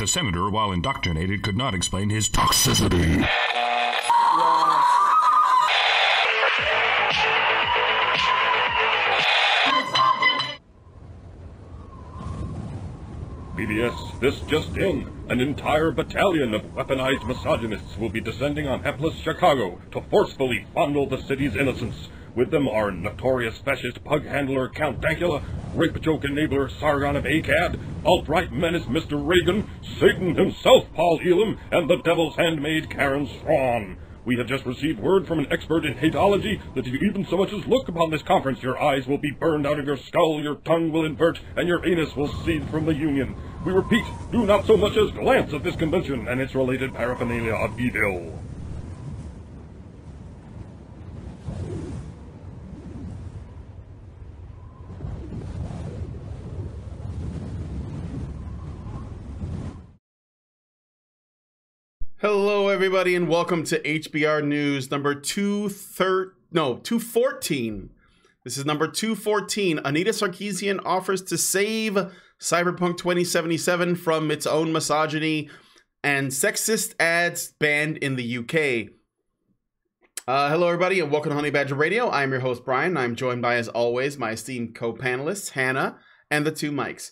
the senator, while indoctrinated, could not explain his toxicity. PBS, this just in. An entire battalion of weaponized misogynists will be descending on hapless Chicago to forcefully fondle the city's innocence. With them are notorious fascist pug handler Count Dankula, rape joke enabler Sargon of Akkad, alt-right menace Mr. Reagan, Satan himself Paul Elam, and the devil's handmaid Karen Swan. We have just received word from an expert in hateology that if you even so much as look upon this conference, your eyes will be burned out of your skull, your tongue will invert, and your anus will seethe from the union. We repeat, do not so much as glance at this convention and its related paraphernalia of evil. Hello, everybody, and welcome to HBR News number 214. This is number 214. Anita Sarkeesian offers to save Cyberpunk 2077 from its own misogyny, and sexist ads banned in the UK. Hello, everybody, and welcome to Honey Badger Radio. I'm your host, Brian, and I'm joined by, as always, my esteemed co-panelists, Hannah, and the two mics.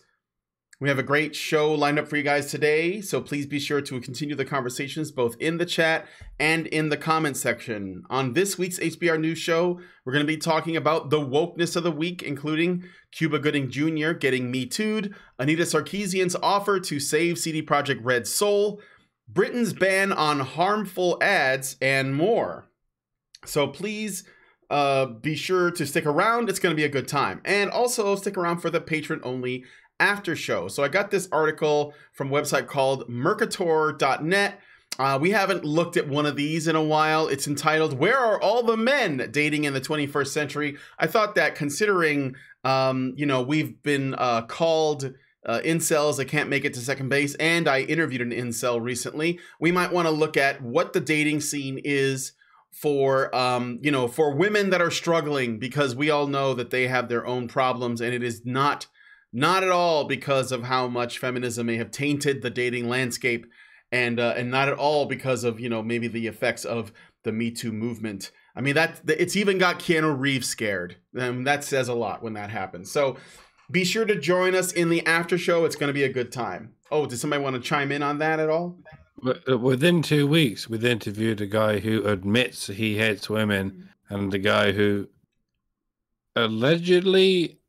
We have a great show lined up for you guys today, so please be sure to continue the conversations both in the chat and in the comment section. On this week's HBR News Show, we're going to be talking about the wokeness of the week, including Cuba Gooding Jr. getting Me Too'd, Anita Sarkeesian's offer to save CD Projekt Red's soul, Britain's ban on harmful ads, and more. So please be sure to stick around. It's going to be a good time. And also stick around for the patron-only after show. So I got this article from a website called Mercator.net. We haven't looked at one of these in a while. It's entitled, Where Are All the Men Dating in the 21st Century? I thought that considering, we've been called incels that can't make it to second base, and I interviewed an incel recently, we might want to look at what the dating scene is for women that are struggling, because we all know that they have their own problems, and it is not at all because of how much feminism may have tainted the dating landscape, and not at all because of, maybe the effects of the Me Too movement. I mean, it's even got Keanu Reeves scared. That says a lot when that happens. So be sure to join us in the after show. It's going to be a good time. Oh, does somebody want to chime in on that at all? Within 2 weeks, we interviewed a guy who admits he hates women and a guy who allegedly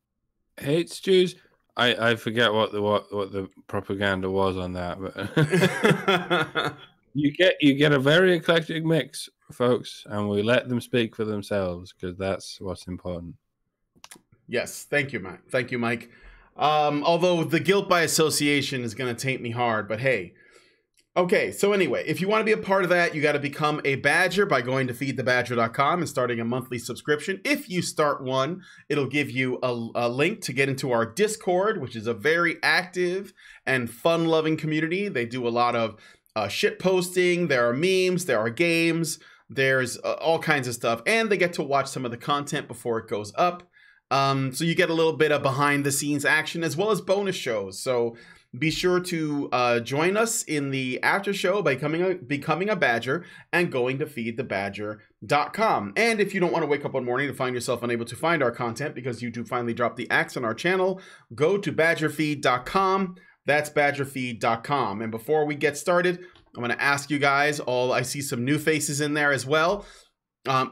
hates Jews. I forget what the propaganda was on that, but you get a very eclectic mix, folks, and we let them speak for themselves because that's what's important. Yes, thank you, Mike. Thank you, Mike. Although the guilt by association is going to taint me hard, but hey. Okay, so anyway, if you want to be a part of that, you got to become a Badger by going to feedthebadger.com and starting a monthly subscription. If you start one, it'll give you a link to get into our Discord, which is a very active and fun-loving community. They do a lot of shit posting. There are memes. There are games. There's all kinds of stuff. And they get to watch some of the content before it goes up. So you get a little bit of behind-the-scenes action as well as bonus shows. So be sure to join us in the after show by becoming a Badger and going to feedthebadger.com. And if you don't want to wake up one morning to find yourself unable to find our content because YouTube finally dropped the axe on our channel, go to badgerfeed.com. That's badgerfeed.com. And before we get started, I'm going to ask you guys all, I see some new faces in there as well.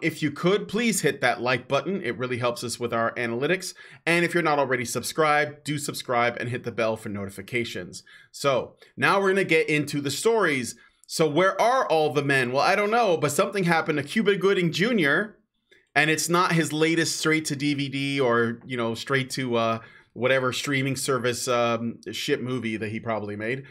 If you could, please hit that like button. It really helps us with our analytics. And if you're not already subscribed, do subscribe and hit the bell for notifications. So now we're going to get into the stories. So where are all the men? Well, I don't know, but something happened to Cuba Gooding Jr. And it's not his latest straight to DVD or, straight to whatever streaming service shit movie that he probably made.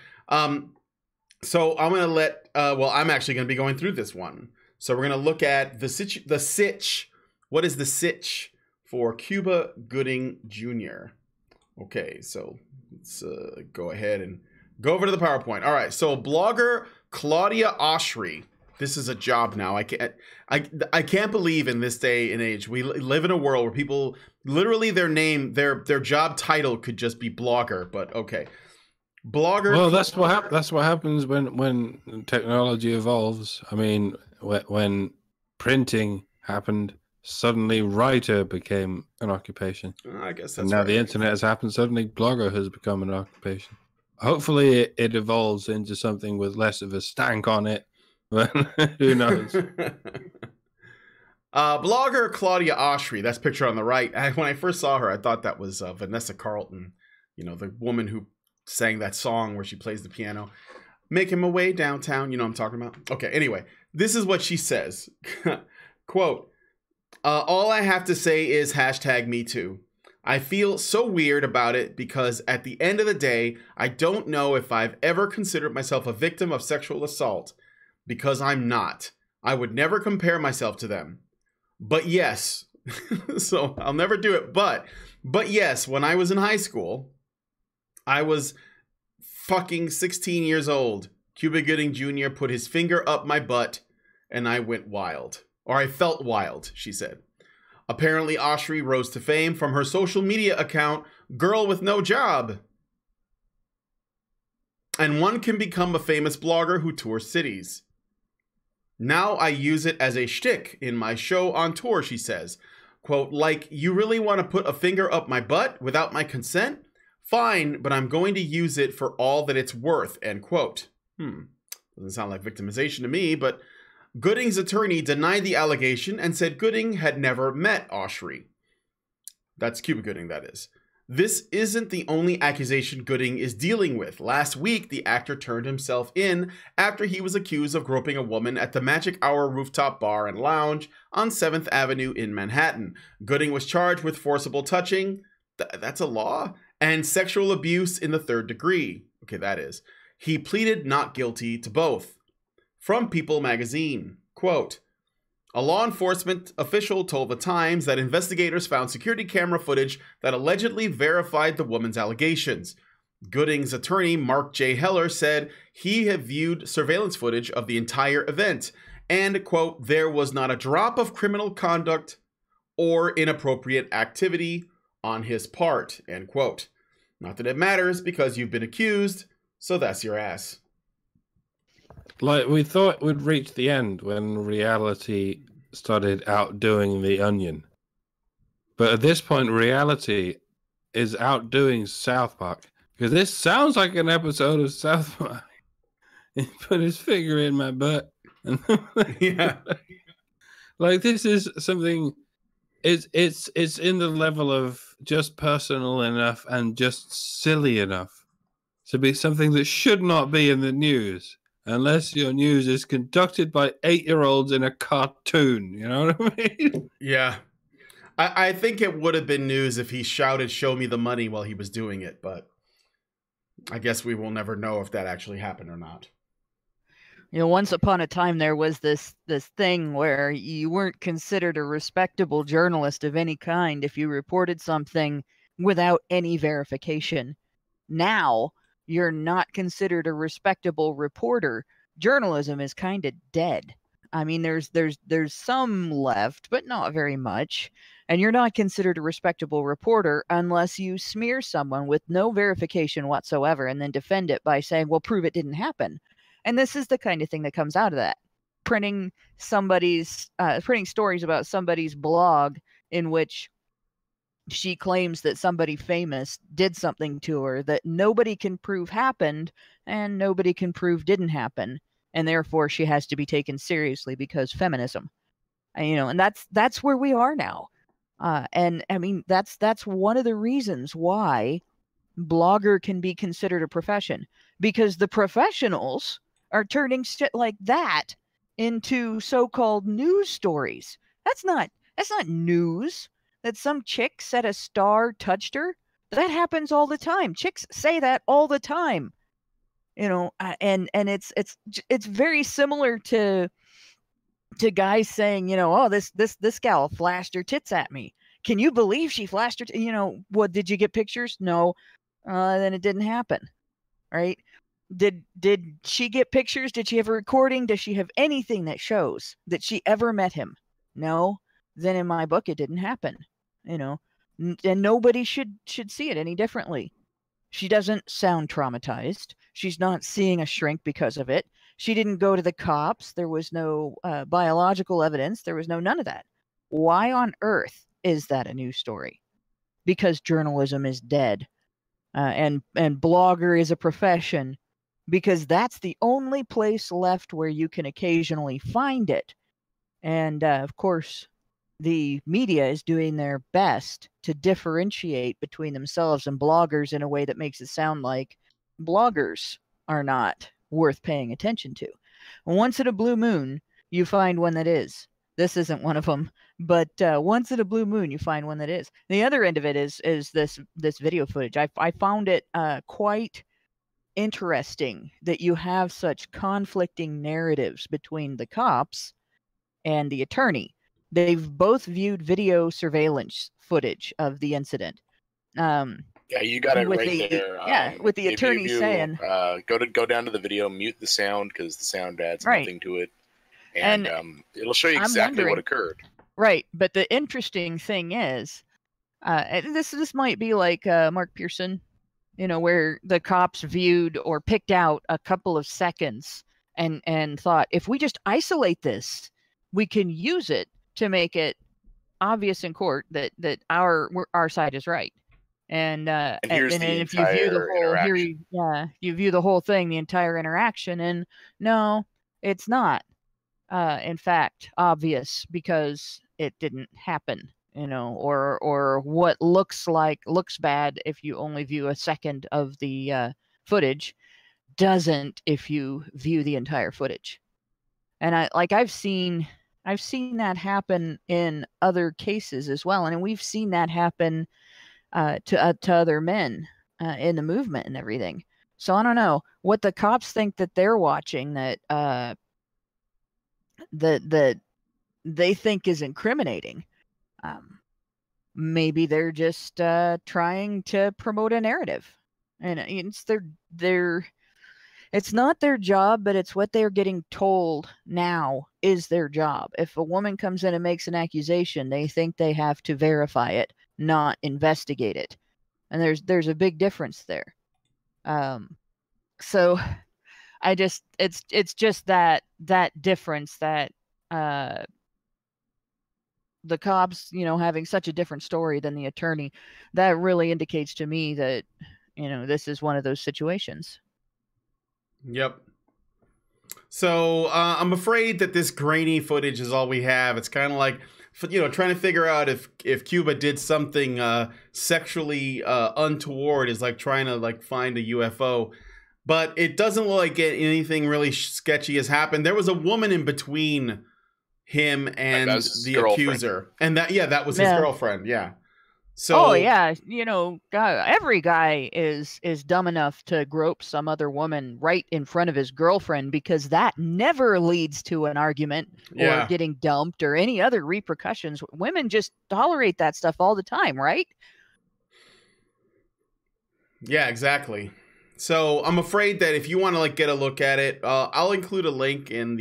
So I'm going to I'm actually going to be going through this one. So we're going to look at the sitch. What is the sitch for Cuba Gooding Jr.? Okay, so let's go ahead and go over to the PowerPoint. All right, so blogger Claudia Oshry. This is a job now. I can't believe in this day and age we live in a world where people literally their job title could just be blogger. But okay, Blogger. Well, that's what happens when technology evolves. I mean, when printing happened, suddenly writer became an occupation. I guess that's and now right. the internet has happened. Suddenly, blogger has become an occupation. Hopefully, it evolves into something with less of a stank on it. But who knows? Blogger Claudia Oshry, that's picture on the right. When I first saw her, I thought that was Vanessa Carlton, you know, the woman who sang that song where she plays the piano. Making my way downtown, you know what I'm talking about? Okay, anyway, this is what she says. Quote, all I have to say is #MeToo. I feel so weird about it because at the end of the day, I don't know if I've ever considered myself a victim of sexual assault, because I'm not. I would never compare myself to them. But yes, so I'll never do it. But yes, when I was in high school, I was fucking 16 years old. Cuba Gooding Jr. put his finger up my butt and I went wild. Or I felt wild, she said. Apparently, Oshry rose to fame from her social media account, Girl with No Job. And one can become a famous blogger who tours cities. Now I use it as a shtick in my show on tour, she says. Quote, like, you really want to put a finger up my butt without my consent? Fine, but I'm going to use it for all that it's worth, end quote. Doesn't sound like victimization to me, but Gooding's attorney denied the allegation and said Gooding had never met Oshry. That's Cuba Gooding, that is. This isn't the only accusation Gooding is dealing with. Last week, the actor turned himself in after he was accused of groping a woman at the Magic Hour rooftop bar and lounge on 7th Avenue in Manhattan. Gooding was charged with forcible touching, that's a law, and sexual abuse in the 3rd degree. Okay, that is. He pleaded not guilty to both. From People magazine, quote, a law enforcement official told The Times that investigators found security camera footage that allegedly verified the woman's allegations. Gooding's attorney, Mark J. Heller, said he had viewed surveillance footage of the entire event and, quote, there was not a drop of criminal conduct or inappropriate activity on his part, end quote. Not that it matters because you've been accused, so that's your ass. Like, we thought we'd reach the end when reality started outdoing the Onion. But at this point, reality is outdoing South Park. Because this sounds like an episode of South Park. He put his finger in my butt. And Yeah. Like, this is something... It's in the level of just personal enough and just silly enough to be something that should not be in the news. Unless your news is conducted by 8-year-olds in a cartoon. You know what I mean? Yeah. I think it would have been news if he shouted, show me the money while he was doing it. But I guess we will never know if that actually happened or not. You know, once upon a time, there was this thing where you weren't considered a respectable journalist of any kind if you reported something without any verification. Now, you're not considered a respectable reporter. Journalism is kind of dead. I mean, there's some left, but not very much. And you're not considered a respectable reporter unless you smear someone with no verification whatsoever and then defend it by saying, well, prove it didn't happen. And this is the kind of thing that comes out of that. Printing stories about somebody's blog in which she claims that somebody famous did something to her that nobody can prove happened and nobody can prove didn't happen. And therefore she has to be taken seriously because feminism. And, you know, and that's where we are now. And I mean, that's one of the reasons why blogger can be considered a profession, because the professionals are turning shit like that into so-called news stories. That's not news. That some chick said a star touched her. That happens all the time. Chicks say that all the time. You know, and it's very similar to guys saying, you know, oh, this gal flashed her tits at me. Can you believe she flashed her? You know, what, did you get pictures? No. Then it didn't happen. Right? Did she get pictures? Did she have a recording? Does she have anything that shows that she ever met him? No. Then in my book, it didn't happen, you know, and nobody should see it any differently. She doesn't sound traumatized. She's not seeing a shrink because of it. She didn't go to the cops. There was no biological evidence. There was none of that. Why on earth is that a news story? Because journalism is dead, and blogger is a profession, because that's the only place left where you can occasionally find it. And of course, the media is doing their best to differentiate between themselves and bloggers in a way that makes it sound like bloggers are not worth paying attention to. Once in a blue moon, you find one that is. This isn't one of them, but once in a blue moon, you find one that is. The other end of it is this video footage. I found it quite interesting that you have such conflicting narratives between the cops and the attorney. They've both viewed video surveillance footage of the incident. Yeah, you got it right there. Yeah, with the attorney saying, go down to the video, mute the sound because the sound adds nothing to it, and it'll show you exactly what occurred. Right, but the interesting thing is, this might be like Mark Pearson, where the cops viewed or picked out a couple of seconds and thought, if we just isolate this, we can use it to make it obvious in court that our side is right. And if you view the whole you view the whole thing, the entire interaction, and no, it's not in fact obvious because it didn't happen, or what looks bad if you only view a second of the footage doesn't if you view the entire footage. And I've seen that happen in other cases as well, and we've seen that happen to other men in the movement and everything. So I don't know what the cops think that they're watching that they think is incriminating. Maybe they're just trying to promote a narrative, and it's it's not their job, but it's what they're getting told now is their job. If a woman comes in and makes an accusation, they think they have to verify it, not investigate it. And there's a big difference there. So it's just that difference that the cops, having such a different story than the attorney, that really indicates to me that, this is one of those situations. Yep. So I'm afraid that this grainy footage is all we have. It's kind of like, trying to figure out if Cuba did something sexually untoward is like trying to find a UFO. But it doesn't look like anything really sketchy has happened. There was a woman in between him and the accuser. And that was his girlfriend. Yeah. So, God, every guy is dumb enough to grope some other woman right in front of his girlfriend, because that never leads to an argument or getting dumped or any other repercussions. Women just tolerate that stuff all the time, right? Yeah, exactly. So I'm afraid that if you want to get a look at it, I'll include a link in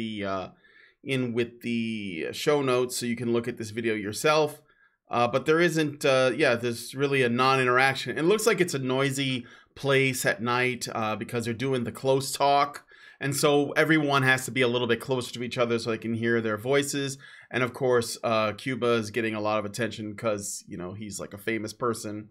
with the show notes so you can look at this video yourself. But there isn't, there's really a non-interaction. It looks like it's a noisy place at night because they're doing the close talk. And so everyone has to be a little bit closer to each other so they can hear their voices. And of course, Cuba is getting a lot of attention because, he's like a famous person.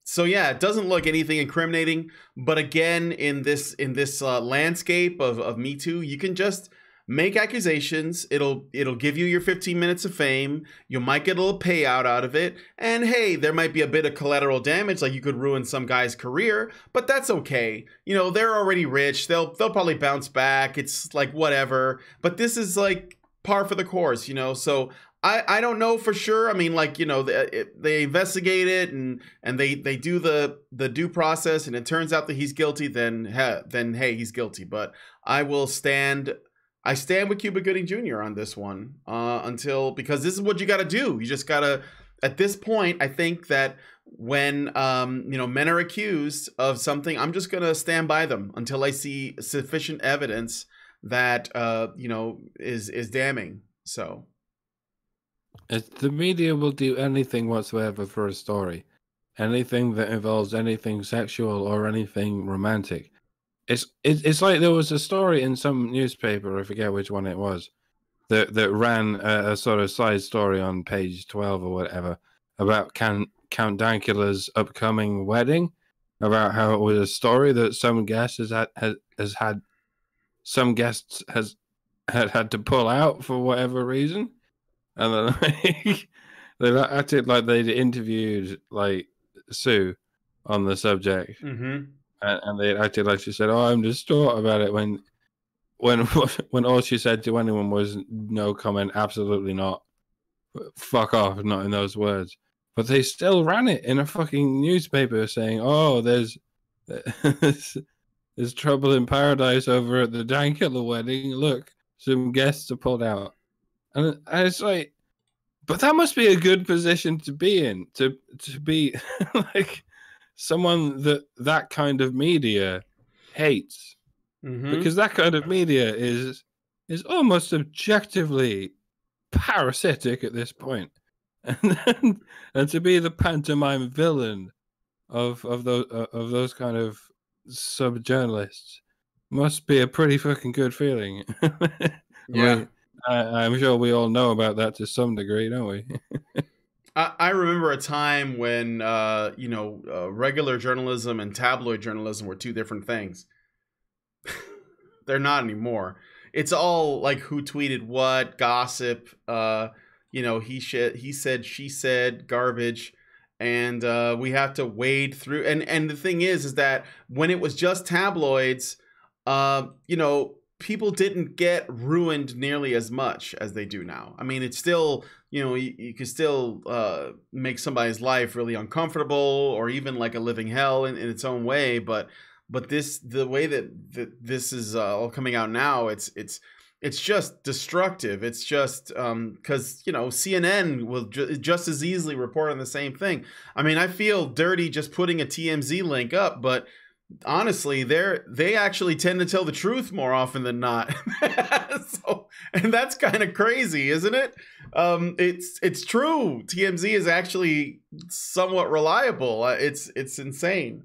So yeah, it doesn't look anything incriminating. But again, in this landscape of Me Too, you can just make accusations. It'll give you your 15 minutes of fame. You might get a little payout out of it. And hey, there might be a bit of collateral damage, like you could ruin some guy's career, but that's okay. They're already rich. They'll probably bounce back. It's like whatever. But this is like par for the course, So I don't know for sure. I mean, they investigate it and they do the due process, and it turns out that he's guilty, then hey, he's guilty. But I stand with Cuba Gooding Jr. on this one because this is what you got to do. You just got to, at this point, I think that when, men are accused of something, I'm just going to stand by them until I see sufficient evidence that, is damning. So. The media will do anything whatsoever for a story. anything that involves anything sexual or anything romantic. It's like there was a story in some newspaper, I forget which one it was, that ran a sort of side story on page 12 or whatever about Count Dankula's upcoming wedding, about how it was a story that some guest has had to pull out for whatever reason, and then they acted like they'd interviewed like Sue on the subject, and they acted like she said, "Oh, I'm distraught about it," when all she said to anyone was "No comment, absolutely not, fuck off," not in those words. But they still ran it in a fucking newspaper saying, "Oh, there's trouble in paradise over at the Dankula wedding. Look, some guests are pulled out." And it's like, but that must be a good position to be in, to be like someone that kind of media hates, because that kind of media is almost objectively parasitic at this point. And to be the pantomime villain of those kind of sub journalists must be a pretty fucking good feeling. Yeah, I'm sure we all know about that to some degree, don't we? I remember a time when regular journalism and tabloid journalism were two different things. They're not anymore. It's all like who tweeted what, gossip, he said, she said, garbage, and we have to wade through. And the thing is that when it was just tabloids, people didn't get ruined nearly as much as they do now. I mean, it's still, you can still make somebody's life really uncomfortable, or even like a living hell in its own way. But the way that this is all coming out now, it's just destructive. It's just because CNN will just as easily report on the same thing. I mean, I feel dirty just putting a TMZ link up, but honestly, they actually tend to tell the truth more often than not. And that's kind of crazy, isn't it? It's true. TMZ is actually somewhat reliable. It's insane.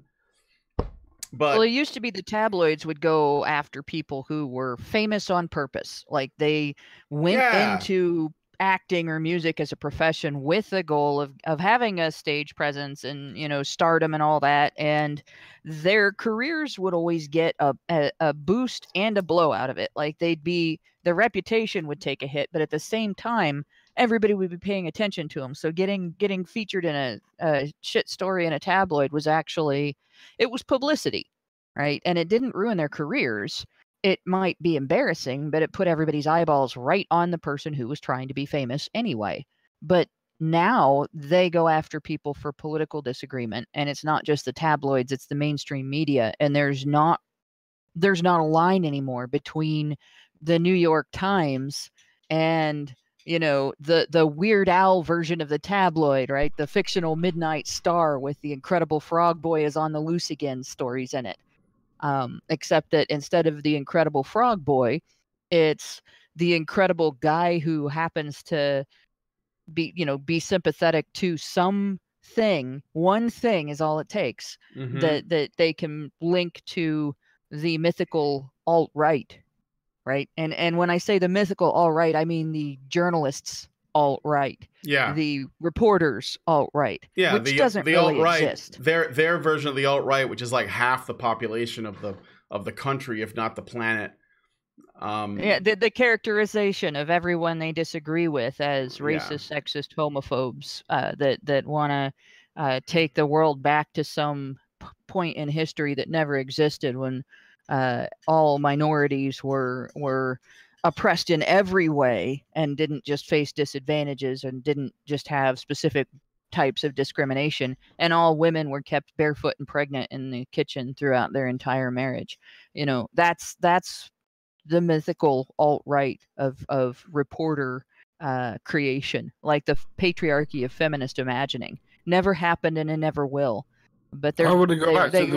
But well, it used to be the tabloids would go after people who were famous on purpose. Like they went into acting or music as a profession with the goal of having a stage presence and stardom and all that, and their careers would always get a boost and a blow out of it. Like their reputation would take a hit, but at the same time everybody would be paying attention to them. So getting featured in a shit story in a tabloid was actually, it was publicity, right? And it didn't ruin their careers. It might be embarrassing, but it put everybody's eyeballs right on the person who was trying to be famous anyway. But now they go after people for political disagreement, and it's not just the tabloids, it's the mainstream media. And there's not a line anymore between the New York Times and the Weird Al version of the tabloid, right? The fictional Midnight Star with the Incredible Frog Boy is on the loose again stories in it. Except that instead of the Incredible Frog Boy, it's the incredible guy who happens to be sympathetic to something. One thing is all it takes that they can link to the mythical alt-right, right? And when I say the mythical alt-right, I mean the journalists alt-right. Yeah. The reporters alt-right. Yeah, which doesn't really exist. Their version of the alt-right, which is like half the population of the country, if not the planet. The characterization of everyone they disagree with as racist, sexist, homophobes that want to take the world back to some point in history that never existed, when all minorities were oppressed in every way and didn't just face disadvantages and didn't just have specific types of discrimination, and all women were kept barefoot and pregnant in the kitchen throughout their entire marriage. That's the mythical alt-right of reporter creation, like the patriarchy of feminist imagining. Never happened and it never will. But they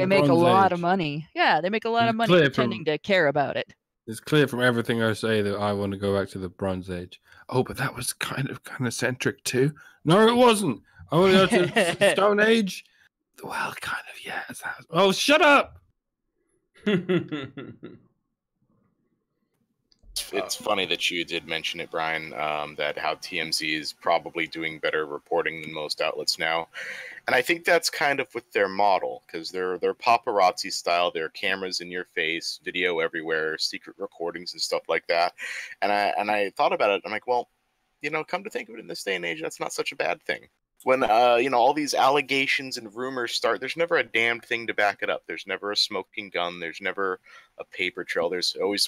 make a lot of money. Yeah, they make a lot of money pretending to care about it. It's clear from everything I say that I want to go back to the Bronze Age. Oh, but that was kind of centric too. No, it wasn't. I want to go to the Stone Age. Well, kind of, yeah. Oh, shut up! It's funny that you did mention it, Brian, that how TMZ is probably doing better reporting than most outlets now. And I think that's kind of with their model, because they're paparazzi style, their cameras in your face, video everywhere, secret recordings and stuff like that. And I thought about it. I'm like, well, come to think of it, in this day and age, that's not such a bad thing. When all these allegations and rumors start, there's never a damned thing to back it up. There's never a smoking gun. There's never a paper trail. There's always,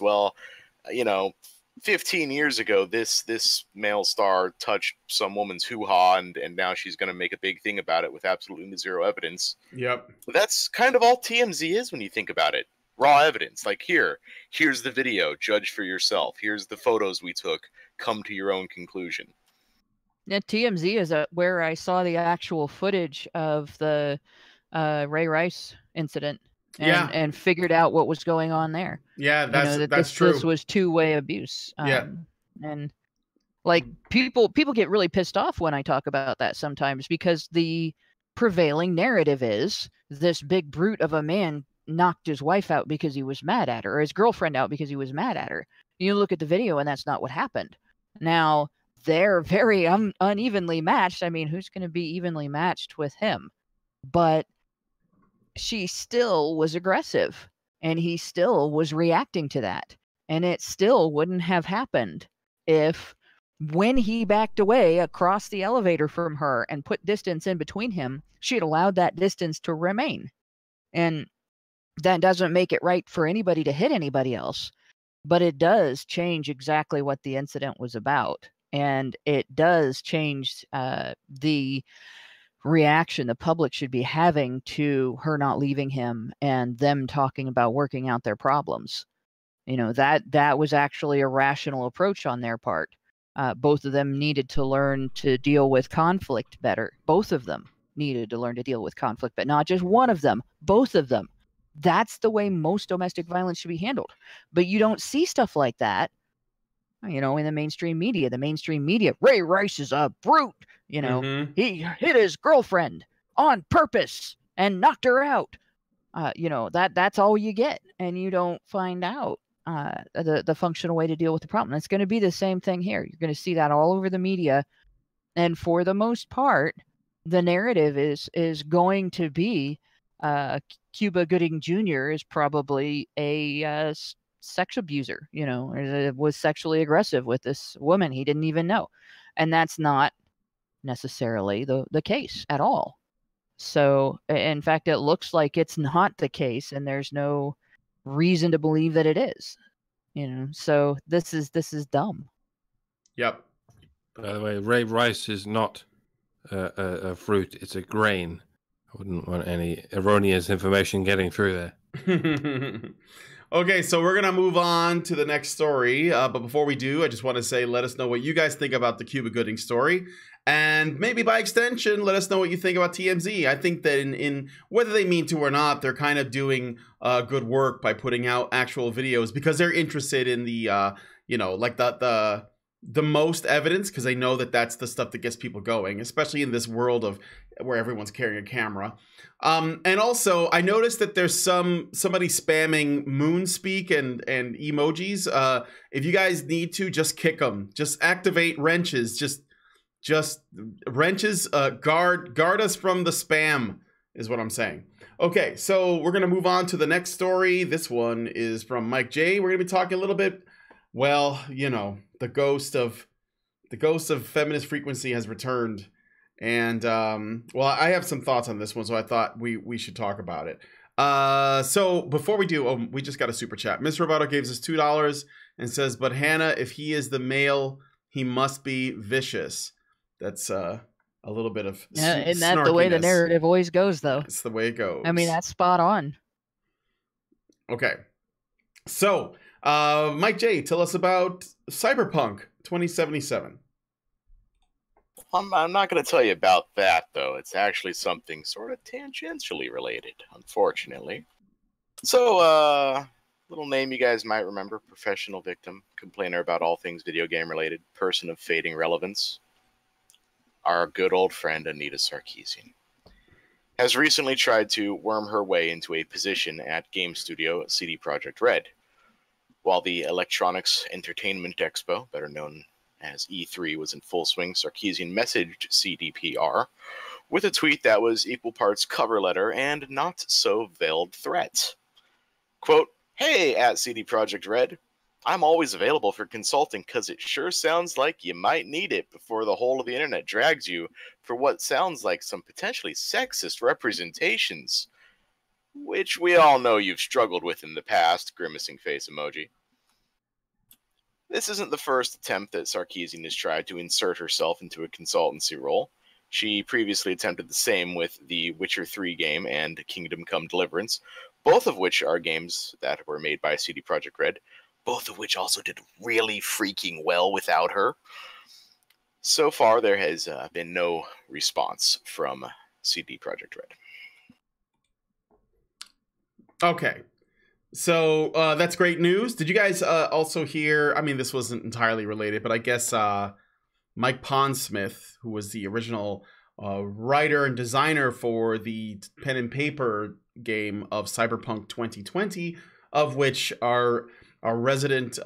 15 years ago, this male star touched some woman's hoo-ha, and now she's going to make a big thing about it with absolutely zero evidence. Yep. But that's kind of all TMZ is when you think about it. Raw evidence. Like, here's the video. Judge for yourself. Here's the photos we took. Come to your own conclusion. Yeah, TMZ is where I saw the actual footage of the Ray Rice incident. And figured out what was going on there. Yeah, that's true. This was two-way abuse. Yeah. And like people get really pissed off when I talk about that sometimes, because the prevailing narrative is this big brute of a man knocked his wife out because he was mad at her, or his girlfriend out because he was mad at her. You look at the video and that's not what happened. Now, they're very unevenly matched. I mean, who's going to be evenly matched with him? But she still was aggressive, and he still was reacting to that. And it still wouldn't have happened if, when he backed away across the elevator from her and put distance in between him, she had allowed that distance to remain. And that doesn't make it right for anybody to hit anybody else, but it does change exactly what the incident was about. And it does change the reaction the public should be having to her not leaving him and them talking about working out their problems. That was actually a rational approach on their part. Both of them needed to learn to deal with conflict better. Both of them needed to learn to deal with conflict, but not just one of them, both of them. That's the way most domestic violence should be handled. But you don't see stuff like that, in the mainstream media. The mainstream media, Ray Rice is a brute. He hit his girlfriend on purpose and knocked her out. That's all you get, and you don't find out the functional way to deal with the problem. It's going to be the same thing here. You're going to see that all over the media, and for the most part, the narrative is going to be Cuba Gooding Jr. is probably a sex abuser. Was sexually aggressive with this woman he didn't even know, and that's not necessarily the case at all. So in fact, it looks like it's not the case, and there's no reason to believe that it is. So this is dumb. Yep. By the way, Ray Rice is not a fruit, it's a grain. I wouldn't want any erroneous information getting through there. Okay, so we're going to move on to the next story. But before we do, I just want to say, let us know what you guys think about the Cuba Gooding story. And maybe by extension, let us know what you think about TMZ. I think that in whether they mean to or not, they're kind of doing good work by putting out actual videos, because they're interested in the, like the most evidence, because they know that that's the stuff that gets people going, especially in this world of where everyone's carrying a camera. And also, I noticed that there's somebody spamming moon speak and emojis. If you guys need to, just kick them. Just activate wrenches. Just wrenches. Guard us from the spam is what I'm saying. Okay, so we're gonna move on to the next story. This one is from Mike J. We're gonna be talking a little bit. Well, the ghost of feminist frequency has returned. And, well, I have some thoughts on this one, so I thought we should talk about it. So before we do, we just got a super chat. Miss Roboto gives us $2 and says, but Hannah, if he is the male, he must be vicious. That's a little bit of isn't that the way the narrative always goes, though? It's the way it goes. I mean, that's spot on. Okay. So, Mike J, tell us about Cyberpunk 2077. I'm not going to tell you about that, though. It's actually something sort of tangentially related, unfortunately. So, little name you guys might remember, professional victim, complainer about all things video game related, person of fading relevance. Our good old friend, Anita Sarkeesian. has recently tried to worm her way into a position at game studio CD Projekt Red. While the Electronics Entertainment Expo, better known as E3, was in full swing, Sarkeesian messaged CDPR with a tweet that was equal parts cover letter and not so veiled threat. Quote, "Hey, at CD Projekt Red, I'm always available for consulting because it sure sounds like you might need it before the whole of the internet drags you for what sounds like some potentially sexist representations, which we all know you've struggled with in the past," grimacing face emoji. This isn't the first attempt that Sarkeesian has tried to insert herself into a consultancy role. She previously attempted the same with the Witcher 3 game and Kingdom Come Deliverance, both of which are games that were made by CD Projekt Red, both of which also did really freaking well without her. So far, there has been no response from CD Projekt Red. Okay. So that's great news. Did you guys also hear, I mean, this wasn't entirely related, but I guess Mike Pondsmith, who was the original writer and designer for the pen and paper game of Cyberpunk 2020, of which our resident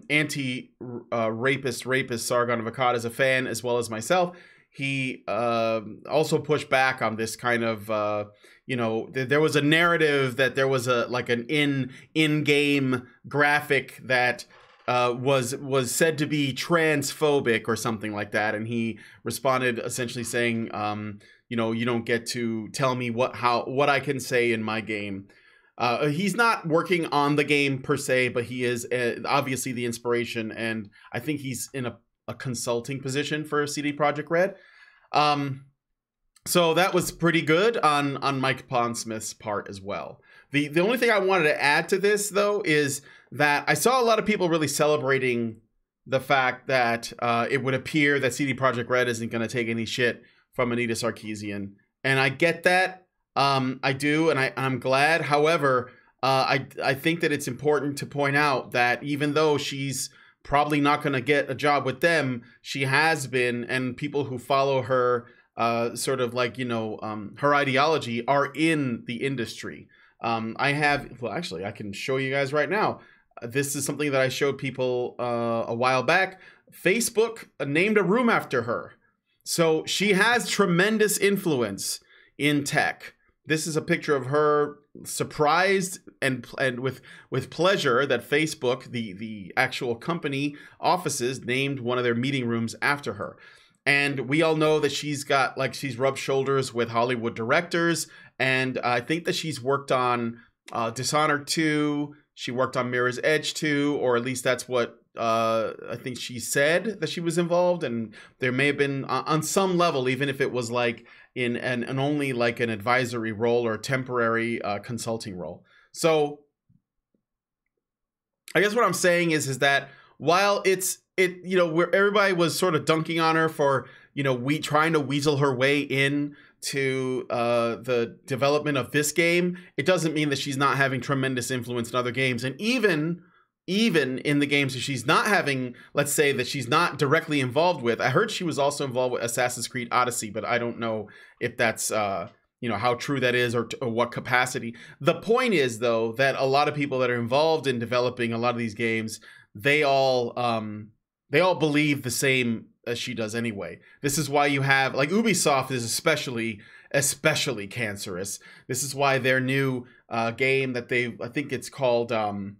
anti-rapist Sargon of Akkad is a fan, as well as myself. He also pushed back on this kind of, there was a narrative that there was an in-game graphic that was said to be transphobic or something like that, and he responded essentially saying, you don't get to tell me what I can say in my game. He's not working on the game per se, but he is obviously the inspiration, and I think he's in a consulting position for CD Projekt Red. So that was pretty good on Mike Pondsmith's part as well. The only thing I wanted to add to this, though, is that I saw a lot of people really celebrating the fact that it would appear that CD Projekt Red isn't going to take any shit from Anita Sarkeesian. And I get that. I do, and I'm glad. However, I think that it's important to point out that even though she's probably not going to get a job with them, she has been, and people who follow her sort of like, her ideology are in the industry. Actually, I can show you guys right now. This is something that I showed people a while back. Facebook named a room after her. So she has tremendous influence in tech. This is a picture of her surprised and with pleasure that Facebook, the actual company offices, named one of their meeting rooms after her. And we all know that she's rubbed shoulders with Hollywood directors. And I think that she's worked on Dishonored 2. She worked on Mirror's Edge 2, or at least that's what I think she said that she was involved. And there may have been on some level, even if it was like in an only like an advisory role or temporary consulting role. So I guess what I'm saying is that while where everybody was sort of dunking on her for, trying to weasel her way in to the development of this game, it doesn't mean that she's not having tremendous influence in other games. And even in the games that she's not having, let's say that she's not directly involved with, I heard she was also involved with Assassin's Creed Odyssey, but I don't know if that's, how true that is or what capacity. The point is, though, that a lot of people that are involved in developing a lot of these games, they all believe the same as she does anyway. This is why you have, like, Ubisoft is especially cancerous. This is why their new game that I think it's called,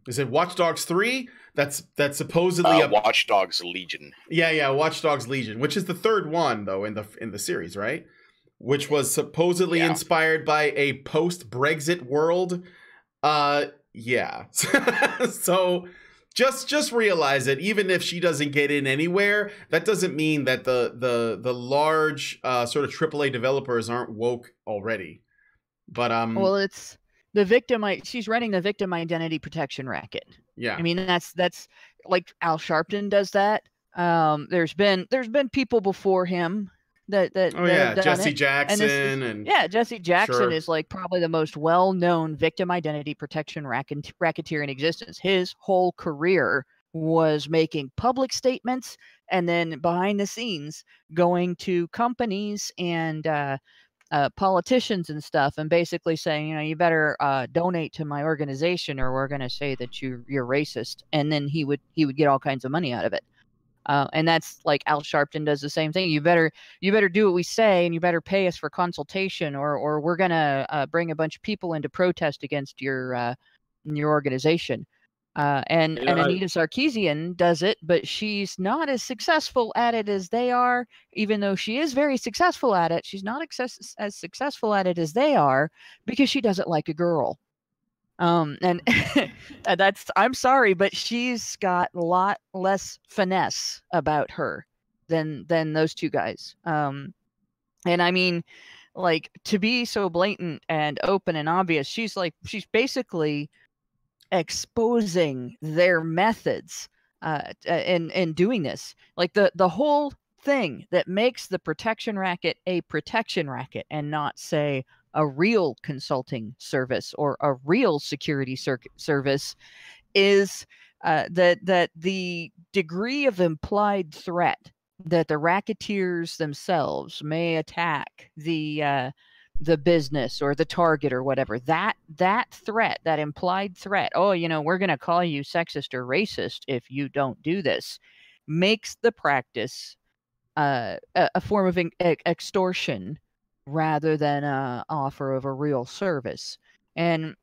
is it Watch Dogs 3? That's supposedly Watch Dogs Legion. Yeah, Watch Dogs Legion, which is the third one though in the series, right? Which was supposedly inspired by a post-Brexit world. Yeah. So just realize that even if she doesn't get in anywhere, that doesn't mean that the large sort of AAA developers aren't woke already. But well, it's she's running the victim identity protection racket. Yeah. I mean, that's like Al Sharpton does that. There's been people before him that Jesse Jackson Jesse Jackson sure. is like probably the most well-known victim identity protection racketeer in existence. His whole career was making public statements and then behind the scenes going to companies and politicians and stuff, and basically saying, you better donate to my organization, or we're going to say that you're racist, and then he would get all kinds of money out of it. And that's like Al Sharpton does the same thing. You better do what we say, and you better pay us for consultation, or we're gonna bring a bunch of people into protest against your organization. And Anita Sarkeesian does it, but she's not as successful at it as they are. Even though she is very successful at it, she's not as successful at it as they are, because she does it like a girl. And that's, I'm sorry, but she's got a lot less finesse about her than those two guys. And I mean, like, to be so blatant and open and obvious, she's basically exposing their methods in doing this. Like, the whole thing that makes the protection racket a protection racket, and not, say, a real consulting service or a real security service, is that the degree of implied threat that the racketeers themselves may attack the business or the target or whatever, that threat, that implied threat, we're going to call you sexist or racist if you don't do this, makes the practice a form of extortion rather than an offer of a real service. And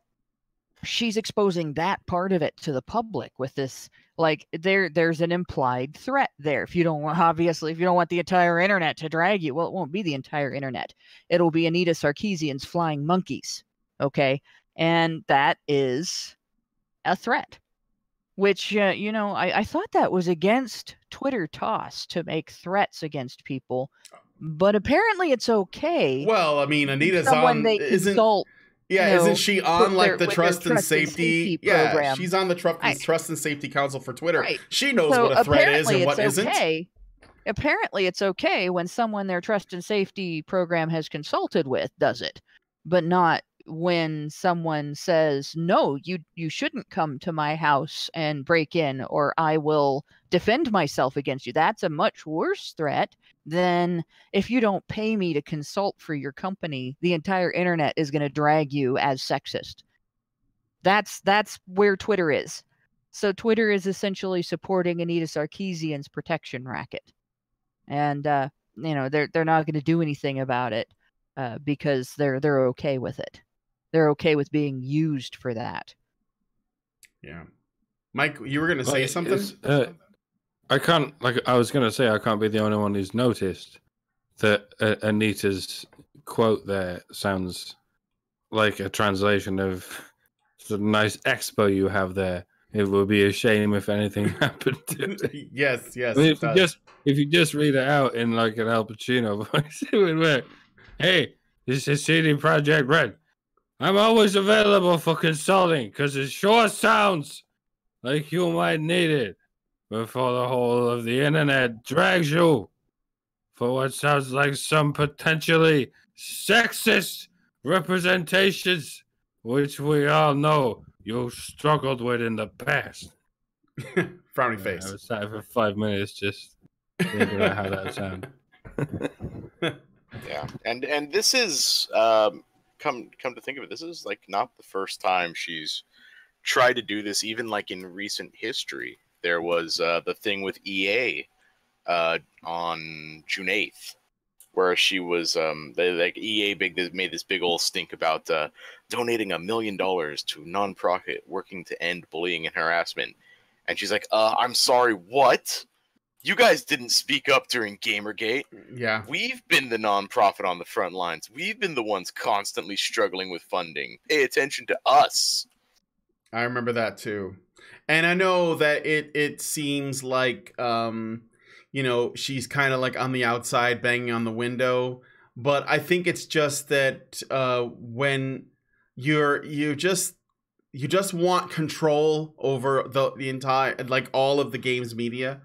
she's exposing that part of it to the public with this, like, there's an implied threat there. If you don't want the entire internet to drag you, well, it won't be the entire internet. It'll be Anita Sarkeesian's flying monkeys. Okay. And that is a threat, which, I thought that was against Twitter toss to make threats against people. But apparently it's okay. Well, I mean, Anita's on, isn't she on like the Trust and Safety program? Yeah, she's on the Trust and Safety Council for Twitter. Right. She knows what a threat is and what isn't. Apparently it's okay when someone their Trust and Safety program has consulted with does it, but not when someone says, no, you shouldn't come to my house and break in, or I will defend myself against you. That's a much worse threat than, if you don't pay me to consult for your company, the entire internet is going to drag you as sexist. That's where Twitter is. So Twitter is essentially supporting Anita Sarkeesian's protection racket. And they're not going to do anything about it because they're okay with it. They're okay with being used for that. Yeah. Mike, you were going to say something? I was going to say, I can't be the only one who's noticed that Anita's quote there sounds like a translation of the nice expo you have there. It would be a shame if anything happened to it. Yes. I mean, if you just read it out in like an Al Pacino voice, it would work. Hey, this is CD Projekt Red. I'm always available for consulting because it sure sounds like you might need it before the whole of the internet drags you for what sounds like some potentially sexist representations, which we all know you struggled with in the past. Frowning face. I was sat for 5 minutes just thinking about how that sounds. Yeah, and this is come to think of it, this is like not the first time she's tried to do this. Even like in recent history, there was the thing with EA on June 8th, where she was EA made this big old stink about donating $1 million to a nonprofit working to end bullying and harassment, and she's like, I'm sorry, what? You guys didn't speak up during Gamergate. Yeah. We've been the nonprofit on the front lines. We've been the ones constantly struggling with funding. Pay attention to us. I remember that too. And I know that it seems like, she's kind of like on the outside banging on the window. But I think it's just that when you just want control over the entire, like, all of the game's media.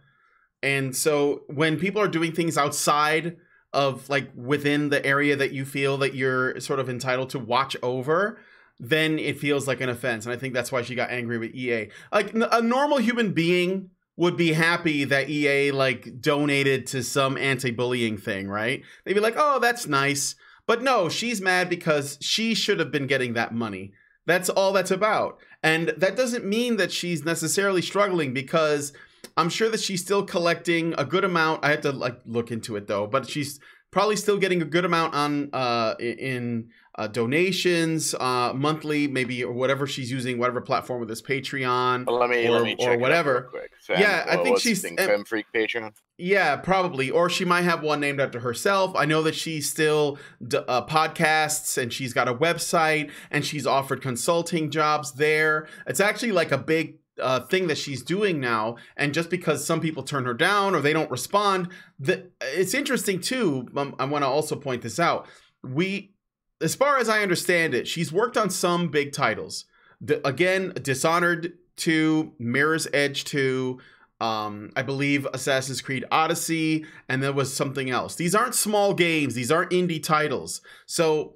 And so when people are doing things outside of, like, within the area that you feel that you're sort of entitled to watch over, then it feels like an offense. And I think that's why she got angry with EA. Like, a normal human being would be happy that EA, like, donated to some anti-bullying thing, right? They'd be like, oh, that's nice. But no, she's mad because she should have been getting that money. That's all that's about. And that doesn't mean that she's necessarily struggling, because I'm sure that she's still collecting a good amount. I have to like look into it though, but she's probably still getting a good amount on in donations monthly, maybe, or whatever she's using, whatever platform with this Patreon, Well, let me check or whatever. It out real quick. I think she's Femme Freak Patreon. Yeah, probably. Or she might have one named after herself. I know that she still podcasts, and she's got a website, and she's offered consulting jobs there. It's actually like a big thing that she's doing now. And just because some people turn her down or they don't respond, it's interesting too. I want to also point this out. As far as I understand it, she's worked on some big titles. Again, Dishonored 2, Mirror's Edge 2, I believe Assassin's Creed Odyssey, and there was something else. These aren't small games. These aren't indie titles. So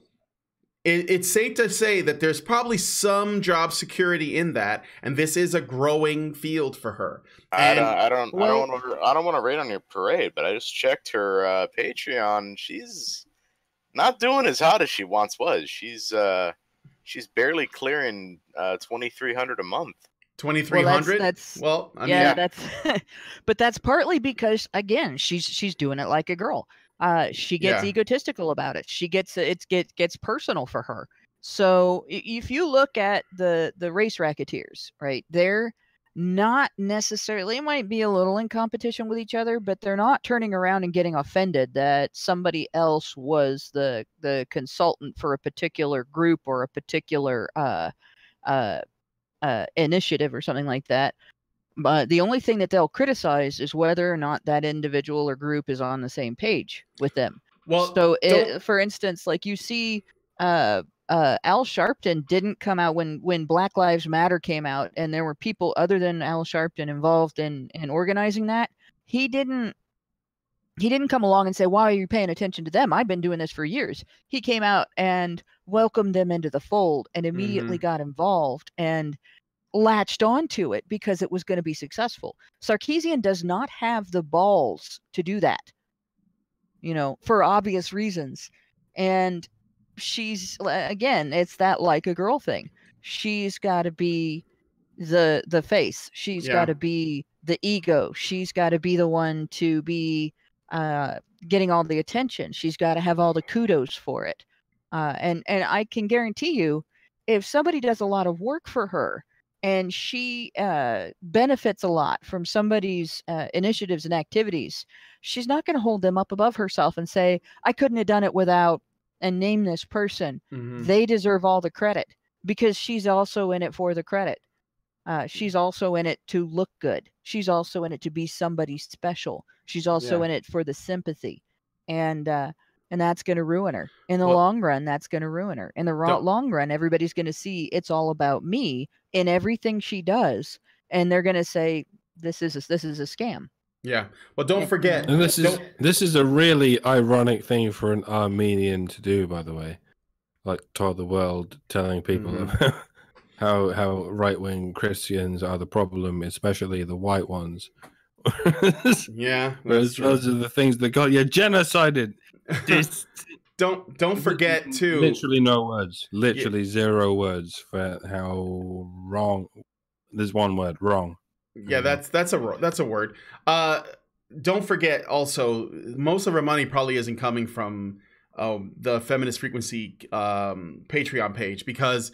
it's safe to say that there's probably some job security in that, and this is a growing field for her. I don't want to raid on your parade, but I just checked her Patreon. She's not doing as hot as she once was. She's barely clearing $2,300 a month. 2,300. Well, I mean, that's but that's partly because, again, she's doing it like a girl. She gets egotistical about it. She gets gets personal for her. So if you look at the race racketeers, right, they're not necessarily, it might be a little in competition with each other, but they're not turning around and getting offended that somebody else was the consultant for a particular group or a particular initiative or something like that. But the only thing that they'll criticize is whether or not that individual or group is on the same page with them. Well, so for instance, like you see, Al Sharpton didn't come out when Black Lives Matter came out, and there were people other than Al Sharpton involved in organizing that. He didn't come along and say, why are you paying attention to them? I've been doing this for years. He came out and welcomed them into the fold and immediately got involved and latched onto it because it was going to be successful. Sarkeesian does not have the balls to do that, for obvious reasons. And she's, again, it's that like a girl thing. She's got to be the face. She's got to be the ego. She's got to be the one to be getting all the attention. She's got to have all the kudos for it. And I can guarantee you, if somebody does a lot of work for her and she benefits a lot from somebody's initiatives and activities, she's not going to hold them up above herself and say, I couldn't have done it without, and name this person. They deserve all the credit, because she's also in it for the credit. She's also in it to look good. She's also in it to be somebody special. She's also in it for the sympathy. And that's going to ruin her. In the long run, that's going to ruin her. In the long run, everybody's going to see it's all about me in everything she does. And they're going to say, this is a scam. Yeah. Well, don't forget. And this is a really ironic thing for an Armenian to do, by the way. Like, to the world, telling people about how right-wing Christians are the problem, especially the white ones. Whereas those are the things that got you genocided. Don't forget to literally no words, literally zero words for how wrong. There's one word, wrong. Yeah, that's a word. Don't forget also, most of her money probably isn't coming from the Feminist Frequency Patreon page, because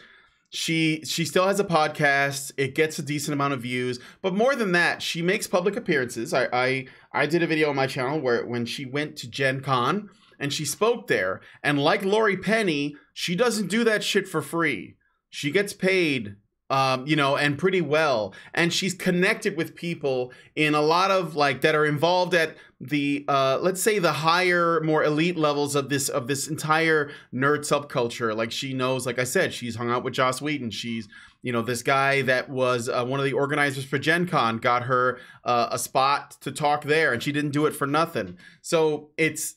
she still has a podcast. It gets a decent amount of views, but more than that, she makes public appearances. I did a video on my channel when she went to Gen Con and she spoke there, and like Lori Penny, she doesn't do that shit for free. She gets paid, and pretty well, and she's connected with people in a lot of that are involved at the let's say the higher, more elite levels of this entire nerd subculture. Like, she knows, like I said, she's hung out with Joss Whedon. She's this guy that was one of the organizers for Gen Con got her a spot to talk there, and she didn't do it for nothing. So it's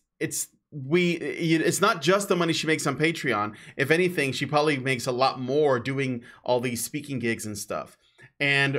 not just the money she makes on Patreon. If anything, she probably makes a lot more doing all these speaking gigs and stuff. And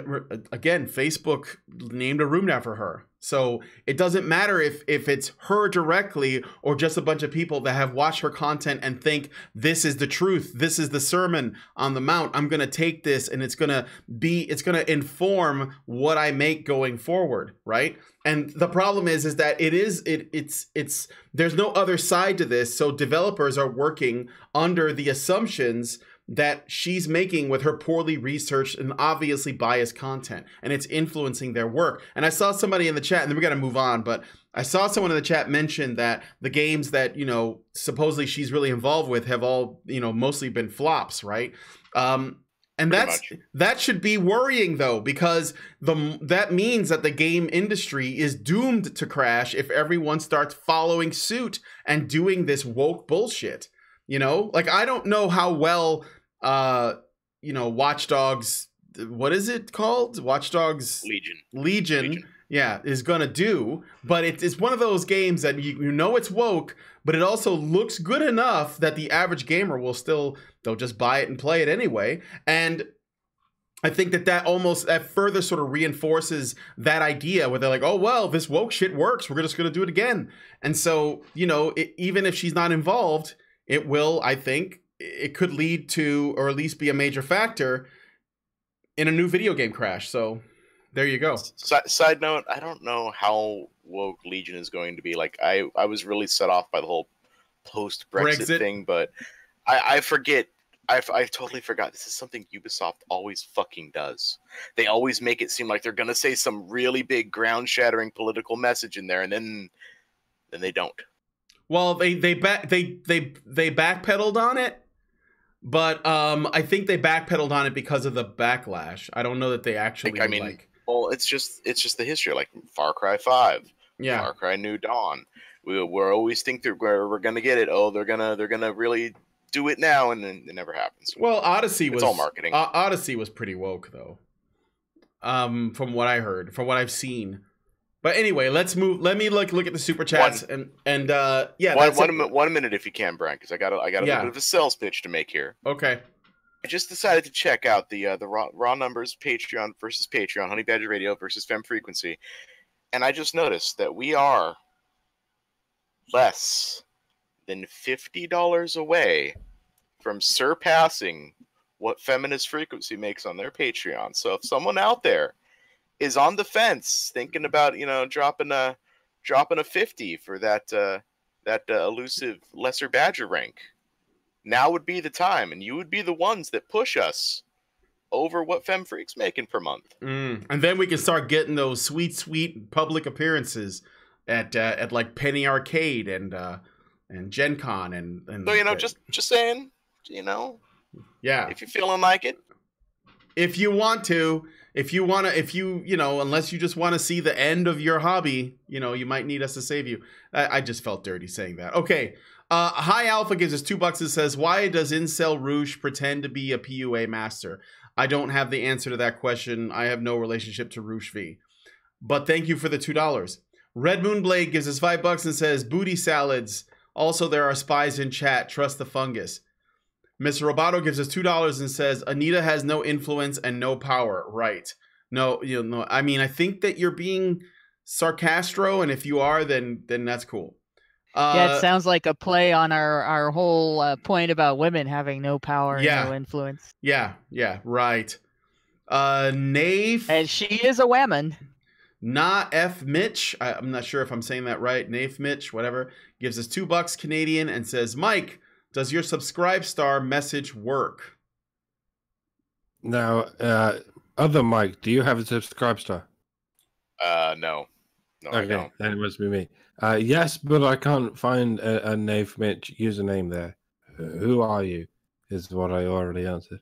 again, Facebook named a room now for her. So it doesn't matter if it's her directly or just a bunch of people that have watched her content and think this is the truth. This is the Sermon on the Mount. I'm going to take this and it's going to inform what I make going forward, right? And the problem is that it's there's no other side to this. So developers are working under the assumptions that she's making with her poorly researched and obviously biased content, and it's influencing their work. And I saw somebody in the chat, and then we got to move on, but I saw someone in the chat mention that the games that, you know, supposedly she's really involved with have all, you know, mostly been flops, right? And that should be worrying though, because that means that the game industry is doomed to crash if everyone starts following suit and doing this woke bullshit. You know, like, I don't know how well you know, Watch Dogs, what is it called? Watch Dogs Legion. Yeah, is gonna do, but it's one of those games that you know it's woke, but it also looks good enough that the average gamer they'll just buy it and play it anyway. And I think that further sort of reinforces that idea where they're like, oh, well, this woke shit works, we're just gonna do it again. And so, you know, even if she's not involved, it will, I think, it could lead to, or at least be a major factor in a new video game crash. So there you go. Side note, I don't know how woke Legion is going to be. Like, I was really set off by the whole post-Brexit thing, but I forget. I totally forgot. This is something Ubisoft always fucking does. They always make it seem like they're going to say some really big ground-shattering political message in there, and then they don't. Well, they backpedaled on it. But I think they backpedaled on it because of the backlash. I don't know that they actually well, it's just the history, like Far Cry 5, yeah, Far Cry New Dawn. We always think that we're gonna get it. Oh, they're gonna really do it now, and then it never happens. Well, Odyssey was all marketing. Odyssey was pretty woke though, from what I heard, from what I've seen. But anyway, let's move. Let me look at the super chats and yeah. One minute if you can, Brian, because I got a bit of a sales pitch to make here. Okay. I just decided to check out the raw numbers, Patreon versus Patreon, Honey Badger Radio versus Fem Frequency, and I just noticed that we are less than $50 away from surpassing what Feminist Frequency makes on their Patreon. So if someone out there is on the fence, thinking about, you know, dropping a 50 for that elusive lesser badger rank, now would be the time, and you would be the ones that push us over what Fem Freak's making per month. And then we can start getting those sweet public appearances at like Penny Arcade and Gen Con and so, you know, just saying, you know, yeah, if you're feeling like it, if you know, unless you just want to see the end of your hobby, you know, you might need us to save you. I just felt dirty saying that. Okay. High Alpha gives us $2 and says, why does Incel Rouge pretend to be a PUA master? I don't have the answer to that question. I have no relationship to Rouge V. But thank you for the $2. Red Moon Blade gives us $5 and says, booty salads. Also, there are spies in chat. Trust the fungus. Mr. Roboto gives us $2 and says, Anita has no influence and no power. Right. No, you know, I mean, I think that you're being sarcastro, and if you are, then that's cool. Yeah, it sounds like a play on our whole point about women having no power and no influence. Yeah, right. Naif. And she is a woman. Not F Mitch. I'm not sure if I'm saying that right. Naif Mitch, whatever, gives us $2 Canadian and says, Mike, does your subscribe star message work? Now, other Mike, do you have a subscribe star? No. No, okay, I don't. Then it must be me. Yes, but I can't find a Nave Mitch username there. Who are you? Is what I already answered.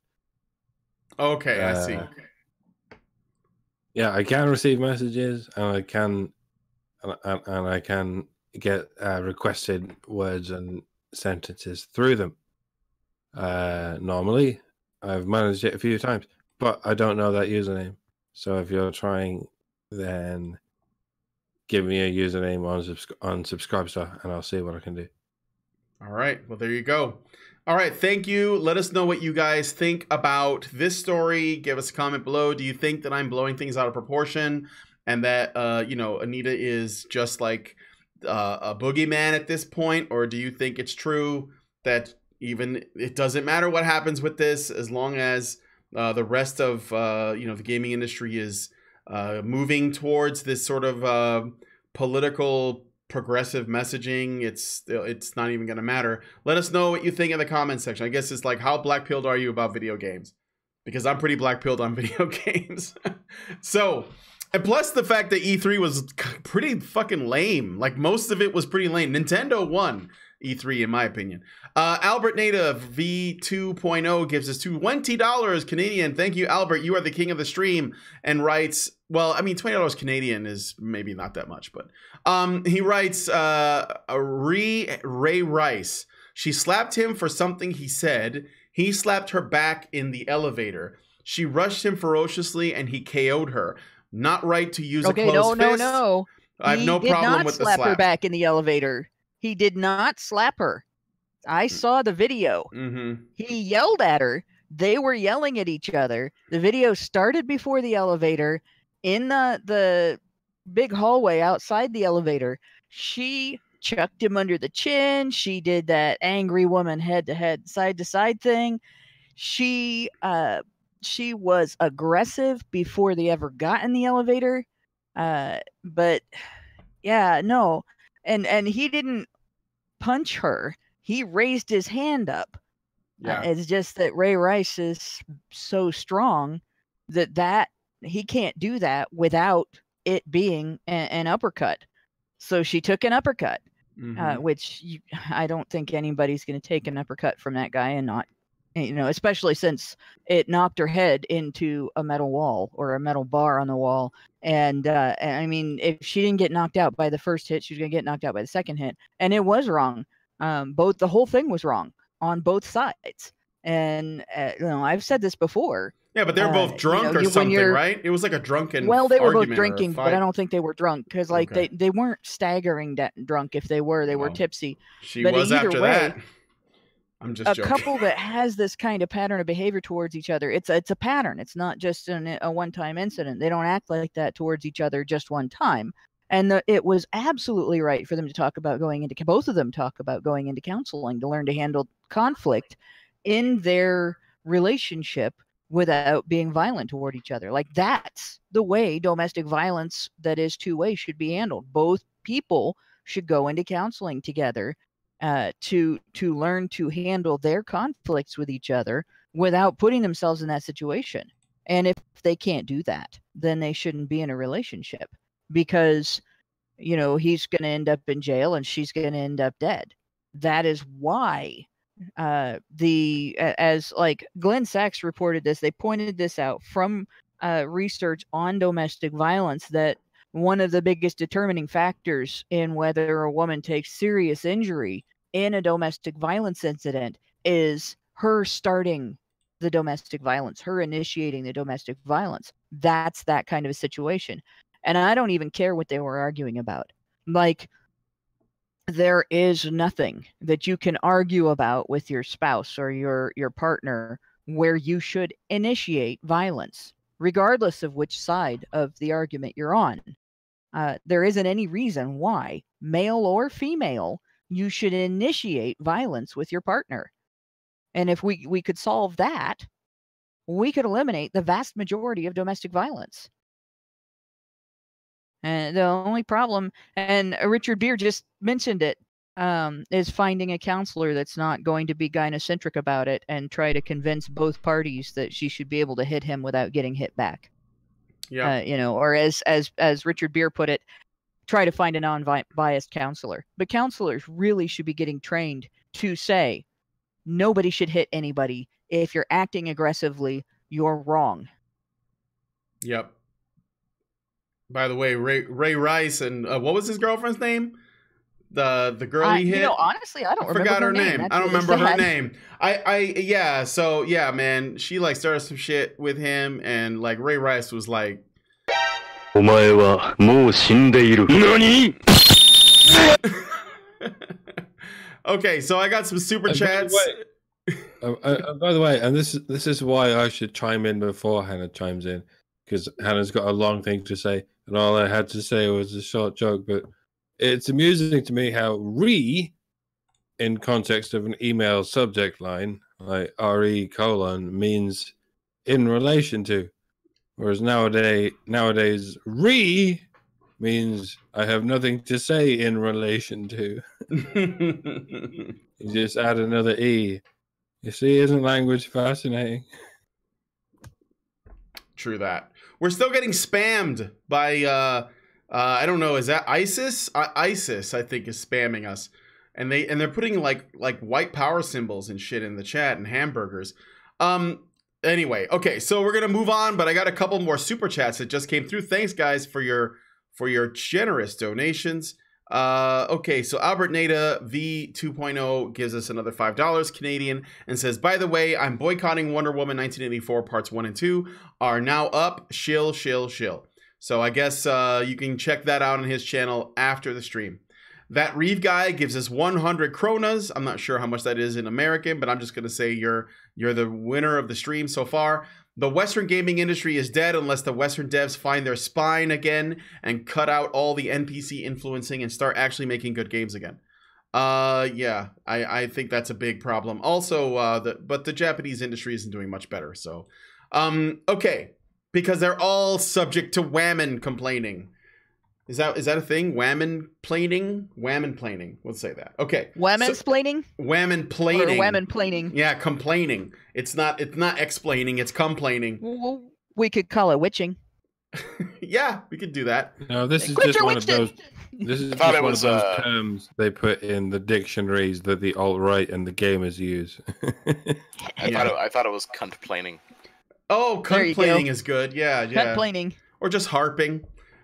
Okay, I see. Yeah, I can receive messages, and I can get requested words and sentences through them. Normally, I've managed it a few times, but I don't know that username. So if you're trying, then give me a username on Subscribestar, and I'll see what I can do. All right. Well, there you go. All right. Thank you. Let us know what you guys think about this story. Give us a comment below. Do you think that I'm blowing things out of proportion? and that Anita is just like a boogeyman at this point, or do you think it's true that even it doesn't matter what happens with this as long as the rest of the gaming industry is moving towards this sort of political progressive messaging, it's not even going to matter? Let us know what you think in the comments section. I guess it's like, how black-pilled are you about video games? Because I'm pretty black-pilled on video games. So, and plus the fact that E3 was pretty fucking lame. Like, most of it was pretty lame. Nintendo won E3 in my opinion. Albert Native V2.0 gives us $20 Canadian. Thank you, Albert. You are the king of the stream. And writes, well, I mean, $20 Canadian is maybe not that much, but he writes, Ray Rice. She slapped him for something he said. He slapped her back in the elevator. She rushed him ferociously and he KO'd her. Not right to use a closed fist. No. I have no problem with the slap. He did not slap her back in the elevator. He did not slap her. I saw the video. Mm-hmm. He yelled at her. They were yelling at each other. The video started before the elevator in the big hallway outside the elevator. She chucked him under the chin. She did that angry woman head-to-head, side-to-side thing. She was aggressive before they ever got in the elevator. But yeah, no. And he didn't punch her. He raised his hand up. Yeah. It's just that Ray Rice is so strong that he can't do that without it being an uppercut. So she took an uppercut, which I don't think anybody's going to take an uppercut from that guy and not, especially since it knocked her head into a metal wall or a metal bar on the wall. And I mean, if she didn't get knocked out by the first hit, she was going to get knocked out by the second hit. And it was wrong. The whole thing was wrong on both sides. And, I've said this before. Yeah, but they're both drunk or something, right? It was like a drunken they were both drinking, but I don't think they were drunk because, they weren't staggering drunk. If they were, they were tipsy. She was after that. I'm just joking. A couple that has this kind of pattern of behavior towards each other, it's a pattern. It's not just a one-time incident. They don't act like that towards each other just one time. And it was absolutely right for them to talk about both of them talk about going into counseling to learn to handle conflict in their relationship without being violent toward each other. Like, that's the way domestic violence that is two-way should be handled. Both people should go into counseling together to learn to handle their conflicts with each other without putting themselves in that situation. And if they can't do that, then they shouldn't be in a relationship, because he's going to end up in jail and she's going to end up dead. That is why as Glenn Sachs reported this, they pointed this out from research on domestic violence, that one of the biggest determining factors in whether a woman takes serious injury in a domestic violence incident is her starting the domestic violence, her initiating the domestic violence. That's that kind of a situation. And I don't even care what they were arguing about. Like, there is nothing that you can argue about with your spouse or your partner where you should initiate violence, regardless of which side of the argument you're on. There isn't any reason why, male or female, you should initiate violence with your partner. And if we could solve that, we could eliminate the vast majority of domestic violence. And the only problem, and Richard Beer just mentioned it, is finding a counselor that's not going to be gynocentric about it and try to convince both parties that she should be able to hit him without getting hit back. Yeah. Or as Richard Beer put it, try to find a non-biased counselor. But counselors really should be getting trained to say, nobody should hit anybody. If you're acting aggressively, you're wrong. Yep. By the way, Ray Rice and what was his girlfriend's name? The girl he hit. Honestly, I forgot her name. I don't remember her name. So yeah, man, she started some shit with him, and Ray Rice was like, "NANI?" Okay, so I got some super chats. By the way, and this is why I should chime in before Hannah chimes in, because Hannah's got a long thing to say. and all I had to say was a short joke. But it's amusing to me how "re" in context of an email subject line, like "re:" means in relation to, whereas nowadays "re" means I have nothing to say in relation to. You just add another "e." You see, isn't language fascinating? True that. We're still getting spammed by I don't know, is that ISIS? ISIS, I think, is spamming us. And they're putting like white power symbols and shit in the chat and hamburgers. Anyway, okay, so we're gonna move on, but I got a couple more super chats that just came through. Thanks, guys, for your generous donations. Okay, so Albert Nada V 2.0 gives us another $5 Canadian and says, by the way, I'm boycotting Wonder Woman 1984 parts 1 and 2 are now up. Shill. So I guess you can check that out on his channel after the stream. That Reeve guy gives us 100 kronas. I'm not sure how much that is in American, but I'm just gonna say you're the winner of the stream so far. The Western gaming industry is dead unless the Western devs find their spine again and cut out all the NPC influencing and start actually making good games again. Yeah, I think that's a big problem. Also, but the Japanese industry isn't doing much better. So, okay, because they're all subject to whammon complaining. Is that a thing? Whammon-plaining? Whammon-plaining. We'll say that. Okay. Whammon-splaining? Whammon-plaining. Or whammon-plaining. Yeah, complaining. It's not explaining, it's complaining. Well, we could call it witching. Yeah, we could do that. No, this is just one of those. This is just one of those terms they put in the dictionaries that the alt-right and the gamers use. I thought it was cunt-plaining. Oh, cunt-plaining is good. Yeah. Cunt-plaining. Or just harping.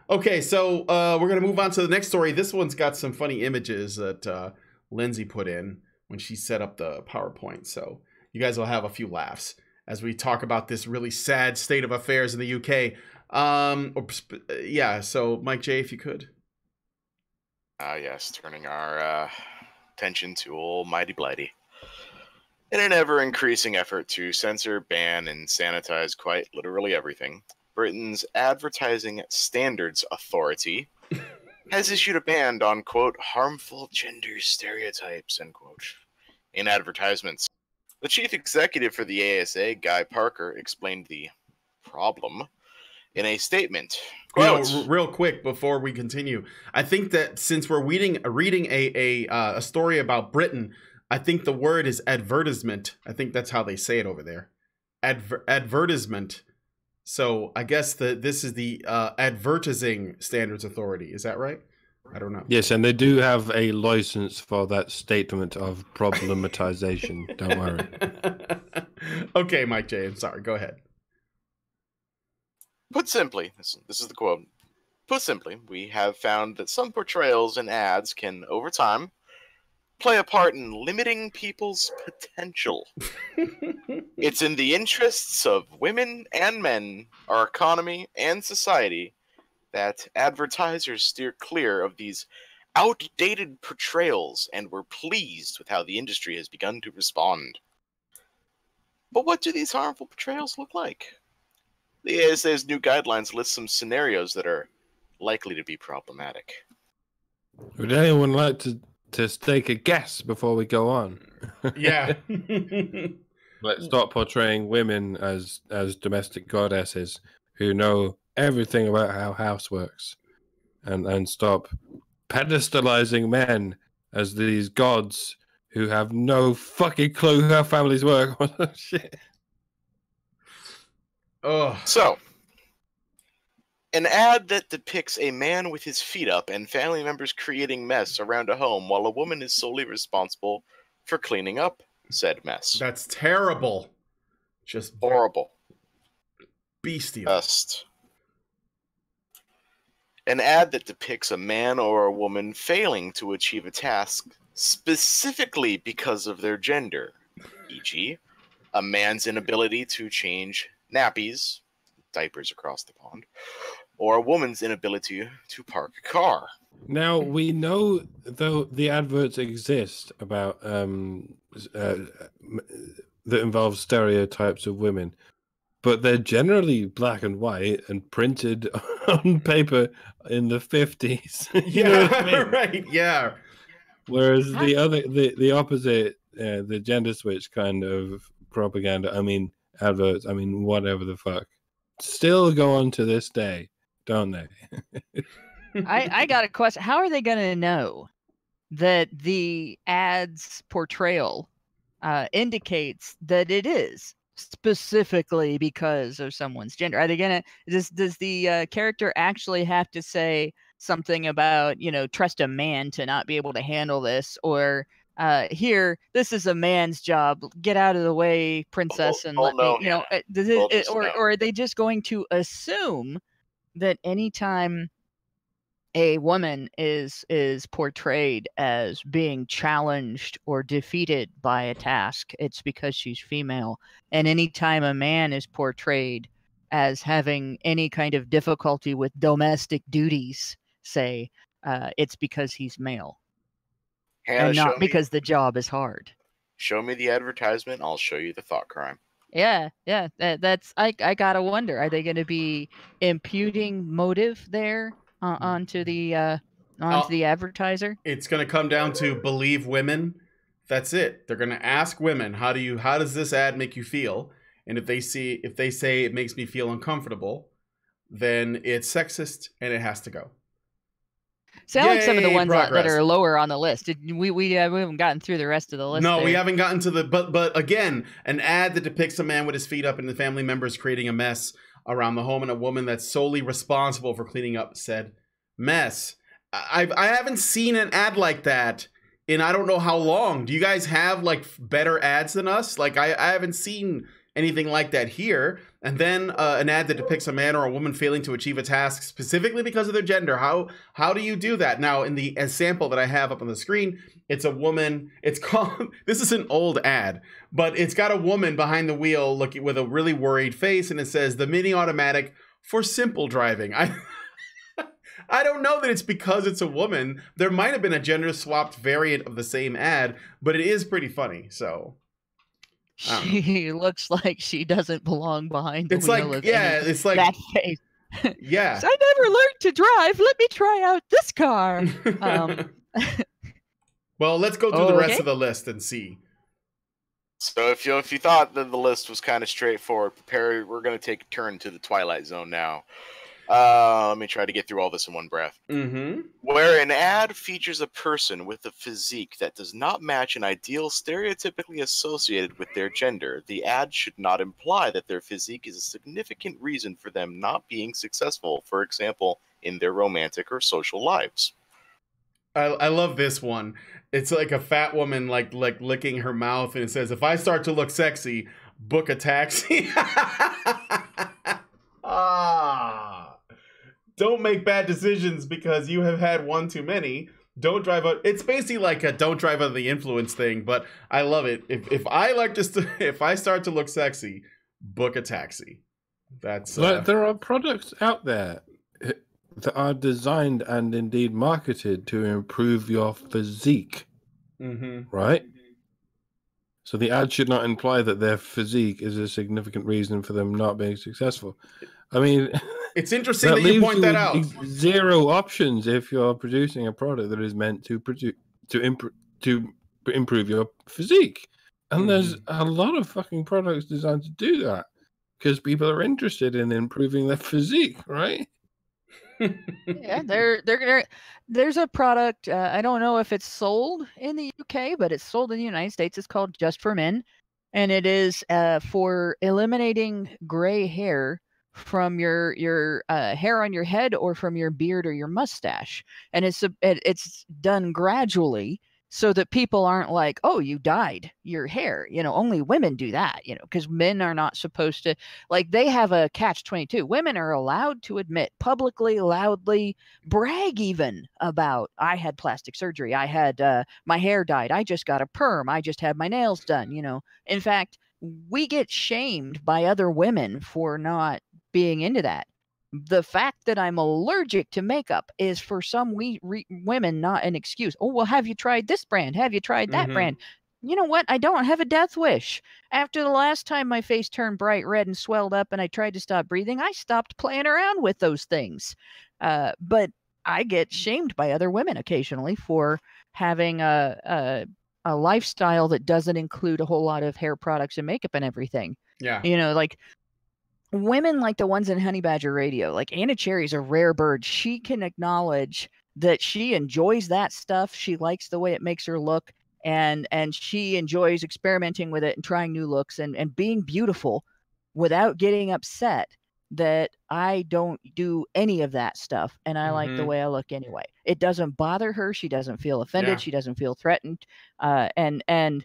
Okay, so we're going to move on to the next story. This one's got some funny images that Lindsay put in when she set up the PowerPoint. So you guys will have a few laughs as we talk about this really sad state of affairs in the UK. Yeah, so Mike J, if you could. Yes, turning our attention to almighty blighty. In an ever-increasing effort to censor, ban, and sanitize quite literally everything, Britain's Advertising Standards Authority has issued a ban on, quote, harmful gender stereotypes, end quote, in advertisements. The chief executive for the ASA, Guy Parker, explained the problem in a statement. Quote, real quick before we continue, I think that since we're reading a story about Britain, I think the word is advertisement. I think that's how they say it over there. Advertisement. So I guess this is the Advertising Standards Authority. Is that right? I don't know. Yes, and they do have a license for that statement of problematization. Don't worry. Okay, Mike J, I'm sorry. Go ahead. Put simply, this is the quote. Put simply, we have found that some portrayals in ads can, over time, play a part in limiting people's potential. It's in the interests of women and men, our economy and society, that advertisers steer clear of these outdated portrayals, and we're pleased with how the industry has begun to respond. But what do these harmful portrayals look like? The ASA's new guidelines list some scenarios that are likely to be problematic. Would anyone like to stake a guess before we go on? Yeah. Let's stop portraying women as domestic goddesses who know everything about how house works, and stop pedestalizing men as these gods who have no fucking clue how families work. Shit. Oh. So, an ad that depicts a man with his feet up and family members creating mess around a home while a woman is solely responsible for cleaning up said mess. That's terrible. Just horrible. Bestial. Best. An ad that depicts a man or a woman failing to achieve a task specifically because of their gender, e.g., a man's inability to change nappies, diapers across the pond, or a woman's inability to park a car. Now, we know, though, the adverts exist about that involve stereotypes of women. but they're generally black and white and printed on paper in the 50s. You know what I mean? Right. Yeah. Whereas the opposite, the gender switch kind of propaganda, I mean, adverts, I mean, whatever the fuck, still go on to this day, don't they? I got a question. How are they going to know that the ad's portrayal indicates that it is specifically because of someone's gender? Are they going to, does the character actually have to say something about, trust a man to not be able to handle this, or here, this is a man's job, get out of the way, princess, and let me, or are they just going to assume that anytime a woman is portrayed as being challenged or defeated by a task, it's because she's female, and anytime a man is portrayed as having any kind of difficulty with domestic duties, say, it's because he's male, Hannah, and not because the job is hard. Show me the advertisement, I'll show you the thought crime. Yeah, that's I gotta wonder, are they going to be imputing motive there onto the advertiser? It's going to come down to believe women. That's it. They're going to ask women, how does this ad make you feel? And if they say it makes me feel uncomfortable, then it's sexist and it has to go. Sound like some of the ones that are lower on the list. We haven't gotten through the rest of the list. No, there. We haven't gotten to the but again, an ad that depicts a man with his feet up and the family members creating a mess around the home, and a woman that's solely responsible for cleaning up said mess. I haven't seen an ad like that in I don't know how long. Do you guys have like better ads than us? Like I haven't seen anything like that here. And then an ad that depicts a man or a woman failing to achieve a task specifically because of their gender. How do you do that? Now, in the sample that I have up on the screen, it's a woman. It's called, this is an old ad, but it's got a woman behind the wheel looking with a really worried face, and it says the mini automatic for simple driving. I don't know that it's because it's a woman. There might have been a gender swapped variant of the same ad, but it is pretty funny. So she looks like she doesn't belong behind the wheel. It's like that face. Yeah. I never learned to drive. Let me try out this car. Well, let's go through the rest of the list and see. So if you thought that the list was kind of straightforward, prepare. We're going to take a turn to the Twilight Zone now. Let me try to get through all this in one breath. Mm-hmm. Where an ad features a person with a physique that does not match an ideal stereotypically associated with their gender, the ad should not imply that their physique is a significant reason for them not being successful, for example, in their romantic or social lives. I love this one. It's like a fat woman like licking her mouth, and it says, if I start to look sexy, book a taxi. Don't make bad decisions because you have had one too many. Don't drive out. It's basically like a don't drive under the influence thing, but I love it. If I start to look sexy, book a taxi. That's there are products out there that are designed and indeed marketed to improve your physique, right? So the ad should not imply that their physique is a significant reason for them not being successul. I mean, it's interesting that you point that out. Zero options if you're producing a product that is meant to improve your physique, and there's a lot of fucking products designed to do that because people are interested in improving their physique, right? Yeah, they're gonna. There's a product. I don't know if it's sold in the UK, but it's sold in the United States. It's called Just for Men, and it is for eliminating gray hair from your hair on your head or from your beard or your mustache, and it's done gradually so that people aren't like, oh, you dyed your hair. Only women do that. Because men are not supposed to. Like, they have a catch-22. Women are allowed to admit publicly, loudly, brag even about, I had plastic surgery, I had my hair dyed, I just got a perm, I just had my nails done. In fact, we get shamed by other women for not being into that. The fact that I'm allergic to makeup is for some women not an excuse. Oh, well, have you tried this brand? Have you tried that brand? You know what? I don't have a death wish. After the last time my face turned bright red and swelled up and I tried to stop breathing, I stopped playing around with those things. But I get shamed by other women occasionally for having a lifestyle that doesn't include a whole lot of hair products and makeup and everything. Yeah. You know, like women like the ones in Honey Badger Radio, like Anna Cherry's a rare bird. She can acknowledge that she enjoys that stuff. She likes the way it makes her look. And she enjoys experimenting with it and trying new looks and being beautiful without getting upset that I don't do any of that stuff. And I like the way I look anyway. It doesn't bother her. She doesn't feel offended. Yeah. She doesn't feel threatened. You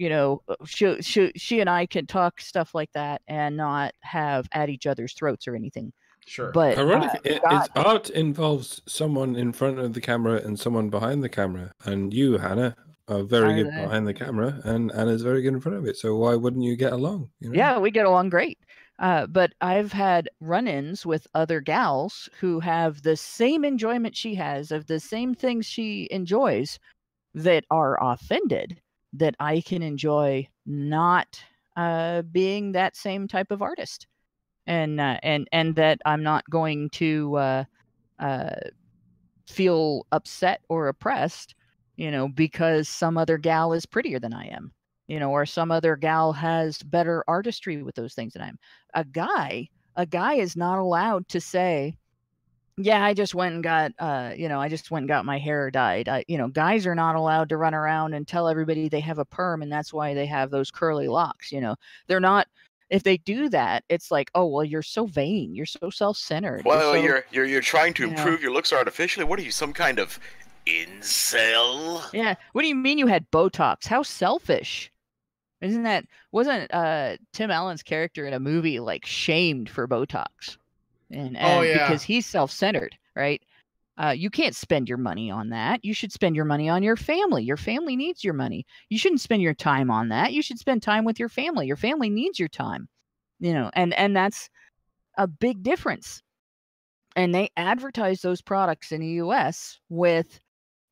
know, she and I can talk stuff like that and not have at each other's throats or anything. Sure. But ironically, art involves someone in front of the camera and someone behind the camera. And you, Hannah, are very good behind the camera, and Anna's very good in front of it. So why wouldn't you get along? You know? Yeah, we get along great. But I've had run-ins with other gals who have the same enjoyment she has of the same things she enjoys that are offended that I can enjoy not being that same type of artist. And that I'm not going to feel upset or oppressed, you know, because some other gal is prettier than I am, you know, or some other gal has better artistry with those things than I am. A guy is not allowed to say, yeah, I just went and got, I just went and got my hair dyed. Guys are not allowed to run around and tell everybody they have a perm and that's why they have those curly locks. You know, they're not. If they do that, it's like, oh well, you're so vain, you're so self-centered. Well, you're trying to improve your looks artificially. What are you, some kind of incel? Yeah. What do you mean you had Botox? How selfish! Wasn't Tim Allen's character in a movie like shamed for Botox? And because he's self-centered, right? You can't spend your money on that. You should spend your money on your family. Your family needs your money. You shouldn't spend your time on that. You should spend time with your family. Your family needs your time, you know, and that's a big difference. And they advertise those products in the US with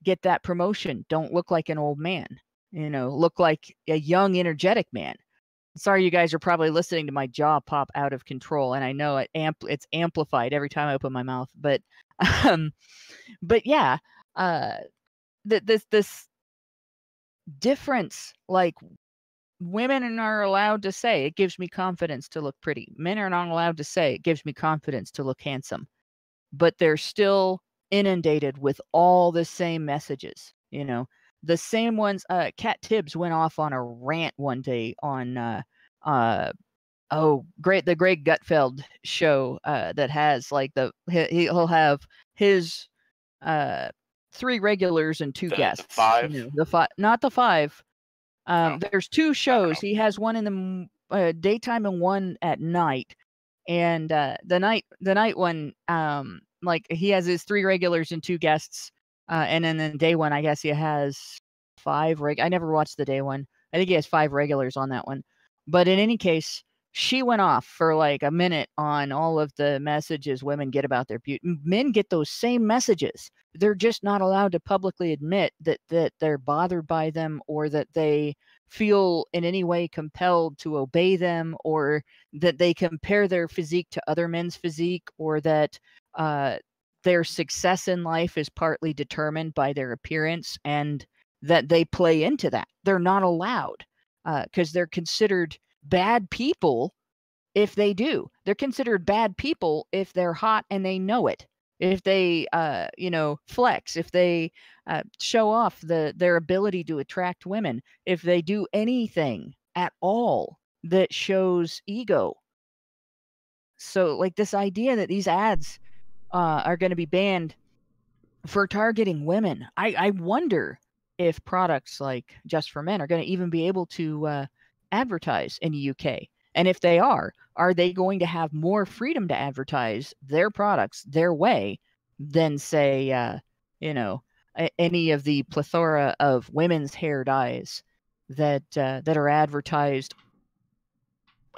get that promotion. Don't look like an old man, you know, look like a young, energetic man. Sorry, you guys are probably listening to my jaw pop out of control, and I know it's amplified every time I open my mouth. But yeah, this difference, like women are allowed to say, it gives me confidence to look pretty. Men are not allowed to say, it gives me confidence to look handsome. But they're still inundated with all the same messages, you know. The same ones. Kat Tibbs went off on a rant one day on the Greg Gutfeld show that has like he'll have his 3 regulars and 2 guests. The 5, you know, not the 5. There's 2 shows. He has one in the daytime and one at night. And the night one, like he has his 3 regulars and 2 guests. And then the day one, I guess he has 5 I never watched the day one. I think he has 5 regulars on that one. But in any case, she went off for like a minute on all of the messages women get about their beauty. Men get those same messages. They're just not allowed to publicly admit that they're bothered by them or that they feel in any way compelled to obey them or that they compare their physique to other men's physique or that their success in life is partly determined by their appearance and that they play into that. They're not allowed because they're considered bad people if they do. They're considered bad people if they're hot and they know it. If they, flex, if they show off their ability to attract women, if they do anything at all that shows ego. So like this idea that these ads are going to be banned for targeting women. I wonder if products like Just for Men are going to even be able to advertise in the UK. And if they are they going to have more freedom to advertise their products their way than, say, any of the plethora of women's hair dyes that are advertised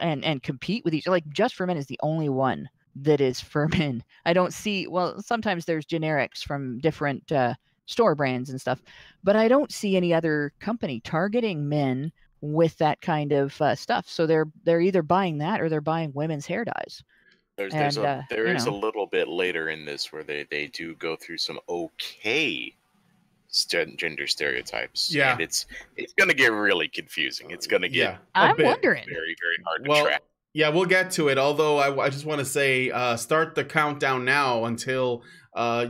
and compete with each other? Like Just for Men is the only one that is for men. I don't see, well, sometimes there's generics from different store brands and stuff. But I don't see any other company targeting men with that kind of stuff. So they're either buying that or they're buying women's hair dyes. There is a little bit later in this where they do go through some okay gender stereotypes. Yeah. And it's going to get really confusing. It's going to get I'm wondering. very, very hard to track. Yeah, we'll get to it. Although I just want to say, start the countdown now until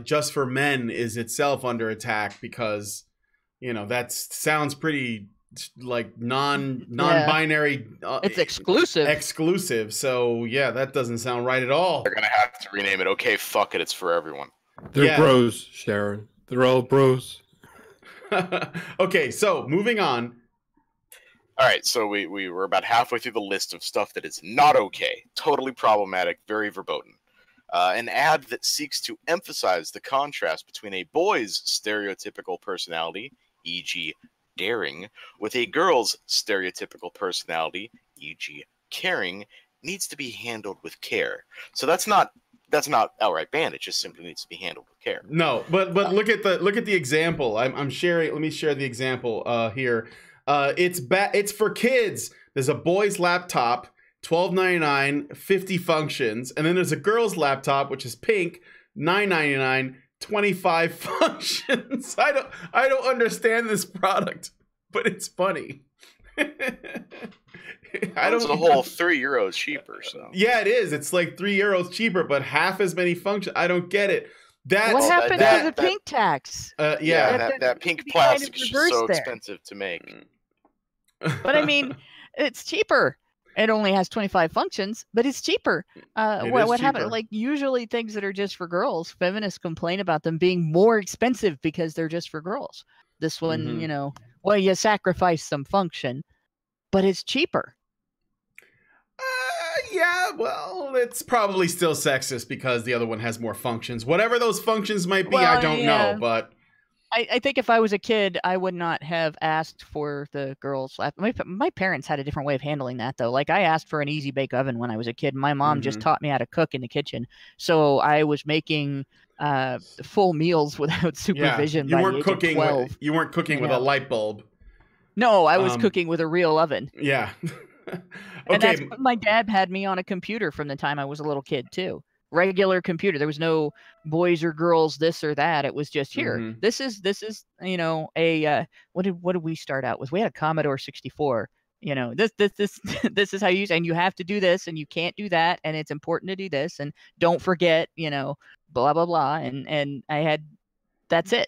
Just for Men is itself under attack, because that sounds pretty like non-binary. It's exclusive. So yeah, that doesn't sound right at all. They're gonna have to rename it. Okay, fuck it. It's for everyone. They're bros, Sharon. They're all bros. Okay, so moving on. All right, so we were about halfway through the list of stuff that is not okay, totally problematic, very verboten. An ad that seeks to emphasize the contrast between a boy's stereotypical personality, e.g. daring, with a girl's stereotypical personality, e.g. caring, needs to be handled with care. So that's not outright banned. It just simply needs to be handled with care. No, but look at the example. I'm sharing. Let me share the example here. It's for kids. There's a boy's laptop, $12.99, 50 functions, and then there's a girl's laptop, which is pink, $9.99, 25 functions. I don't understand this product, but it's funny. It's a whole €3 cheaper. So yeah, it is. It's like €3 cheaper, but half as many functions. I don't get it. What happened to the pink tax? That pink plastic is so expensive to make. But I mean, it's cheaper. It only has 25 functions, but it's cheaper. What happened? Like, usually things that are just for girls, feminists complain about them being more expensive because they're just for girls. This one, you sacrifice some function, but it's cheaper. Yeah, well, it's probably still sexist because the other one has more functions. Whatever those functions might be, I don't know, but I think if I was a kid, I would not have asked for the girls' laptop. My parents had a different way of handling that, though. Like, I asked for an easy bake oven when I was a kid. My mom just taught me how to cook in the kitchen, so I was making full meals without supervision. You by weren't the age cooking. of 12. You weren't cooking with a light bulb. No, I was cooking with a real oven. Yeah. And that's my dad had me on a computer from the time I was a little kid too. Regular computer. There was no boys or girls, this or that. It was just here. This is a what did we start out with? We had a Commodore 64. This this is how you use, and you have to do this, and you can't do that, and it's important to do this, and don't forget, blah blah blah. And I had, that's it.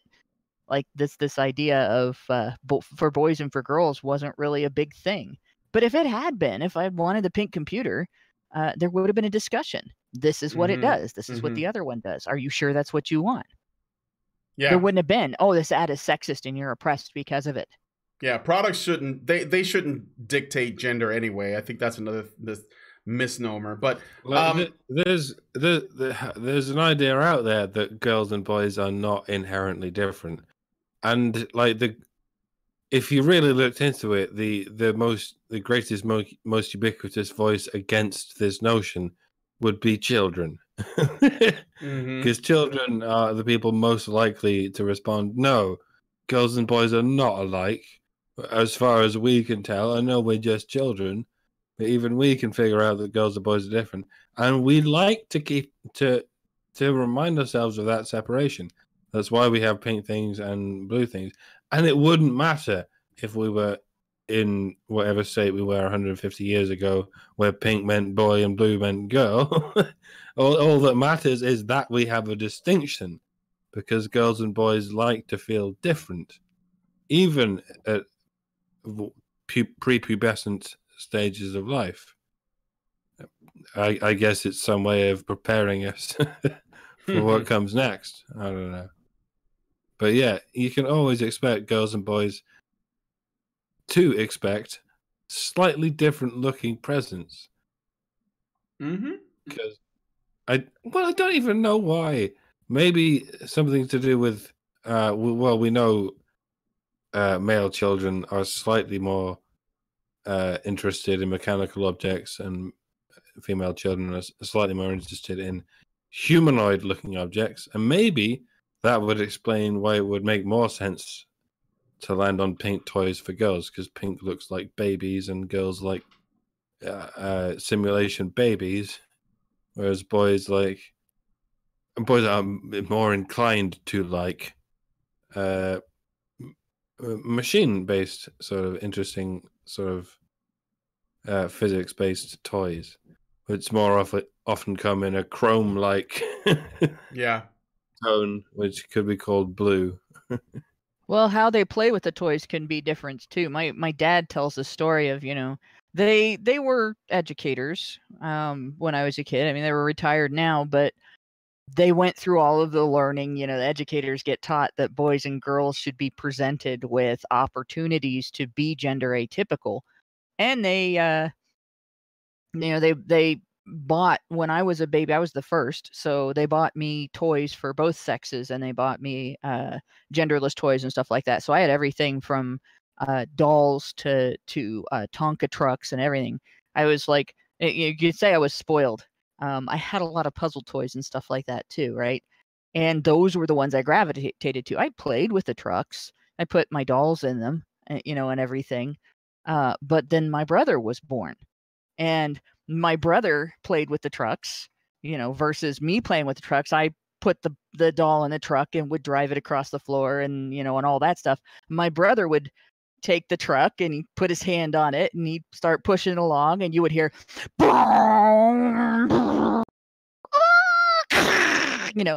Like this idea of for boys and for girls wasn't really a big thing. But if it had been, if I had wanted the pink computer, there would have been a discussion. This is what it does. This is what the other one does. Are you sure that's what you want? Yeah. There wouldn't have been, this ad is sexist and you're oppressed because of it. Yeah, products shouldn't, they shouldn't dictate gender anyway. I think that's another misnomer. But there's an idea out there that girls and boys are not inherently different. And like if you really looked into it, the greatest, most ubiquitous voice against this notion would be children. Because children are the people most likely to respond, no, girls and boys are not alike. As far as we can tell, I know we're just children, but even we can figure out that girls and boys are different. And we like to keep to remind ourselves of that separation. That's why we have pink things and blue things. And it wouldn't matter if we were in whatever state we were 150 years ago, where pink meant boy and blue meant girl. all that matters is that we have a distinction, because girls and boys like to feel different, even at prepubescent stages of life. I guess it's some way of preparing us for what comes next. I don't know. But yeah, you can always expect girls and boys to expect slightly different looking presents. Because I don't even know why. Maybe something to do with we know male children are slightly more interested in mechanical objects, and female children are slightly more interested in humanoid looking objects, and maybe that would explain why it would make more sense to land on pink toys for girls, because pink looks like babies and girls like simulation babies, whereas boys are more inclined to like machine-based sort of interesting sort of physics-based toys, which more often come in a chrome-like Yeah. tone, which could be called blue. Well, how they play with the toys can be different too. My dad tells the story of, they were educators when I was a kid. I mean, they were retired now, but they went through all of the learning. The educators get taught that boys and girls should be presented with opportunities to be gender atypical. And they bought, when I was a baby, I was the first, so they bought me toys for both sexes, and they bought me genderless toys and stuff like that. So I had everything from dolls to Tonka trucks and everything. I was like, you could say I was spoiled. I had a lot of puzzle toys and stuff like that too, right? And those were the ones I gravitated to. I played with the trucks. I put my dolls in them, and everything. But then my brother was born, and my brother played with the trucks, versus me playing with the trucks. I put the doll in the truck and would drive it across the floor and, and all that stuff. My brother would take the truck and he'd put his hand on it and he'd start pushing it along, and you would hear, and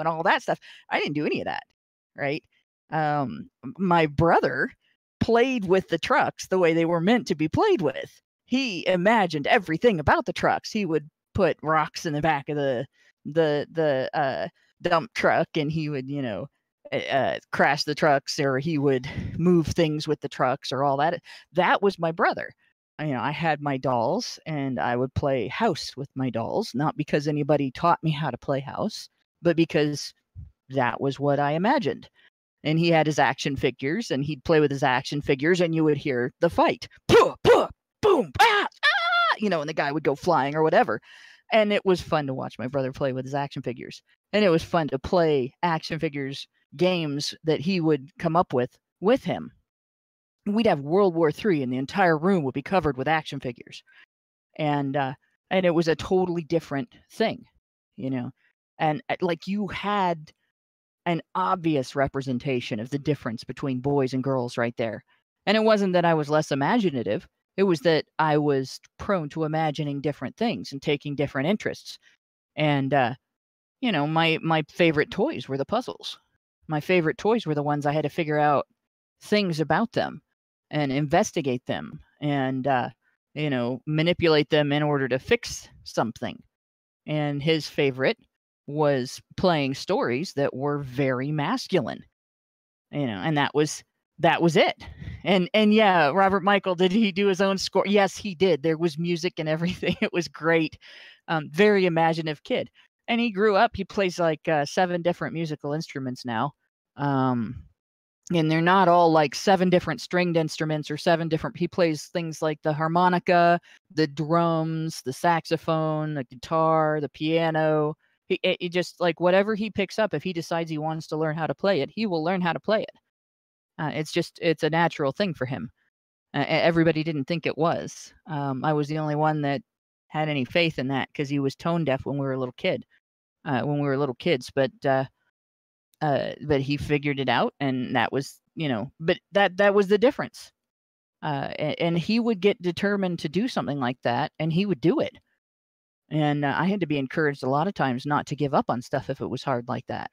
all that stuff. I didn't do any of that, right? My brother played with the trucks the way they were meant to be played with. He imagined everything about the trucks. He would put rocks in the back of the dump truck, and he would, crash the trucks, or he would move things with the trucks, or all that. That was my brother. I had my dolls, and I would play house with my dolls, not because anybody taught me how to play house, but because that was what I imagined. And he had his action figures, and he'd play with his action figures, and you would hear the fight. Puh, puh, boom, ah, and the guy would go flying or whatever. And it was fun to watch my brother play with his action figures. And it was fun to play action figures games that he would come up with him. We'd have World War III, and the entire room would be covered with action figures. And it was a totally different thing, And like, you had an obvious representation of the difference between boys and girls right there. And it wasn't that I was less imaginative. It was that I was prone to imagining different things and taking different interests. And, my favorite toys were the puzzles. My favorite toys were the ones I had to figure out things about them and investigate them and, manipulate them in order to fix something. And his favorite was playing stories that were very masculine, and that was it. And yeah, Robert Michael, did he do his own score? Yes, he did. There was music and everything. It was great. Very imaginative kid. And he grew up, he plays like 7 different musical instruments now. And they're not all like 7 different stringed instruments or 7 different, he plays things like the harmonica, the drums, the saxophone, the guitar, the piano. He just, like, whatever he picks up, if he decides he wants to learn how to play it, he will learn how to play it. It's a natural thing for him. Everybody didn't think it was. I was the only one that had any faith in that, because he was tone deaf when we were little kids. But he figured it out, and that was, but that was the difference. And he would get determined to do something like that, and he would do it. And I had to be encouraged a lot of times not to give up on stuff if it was hard like that.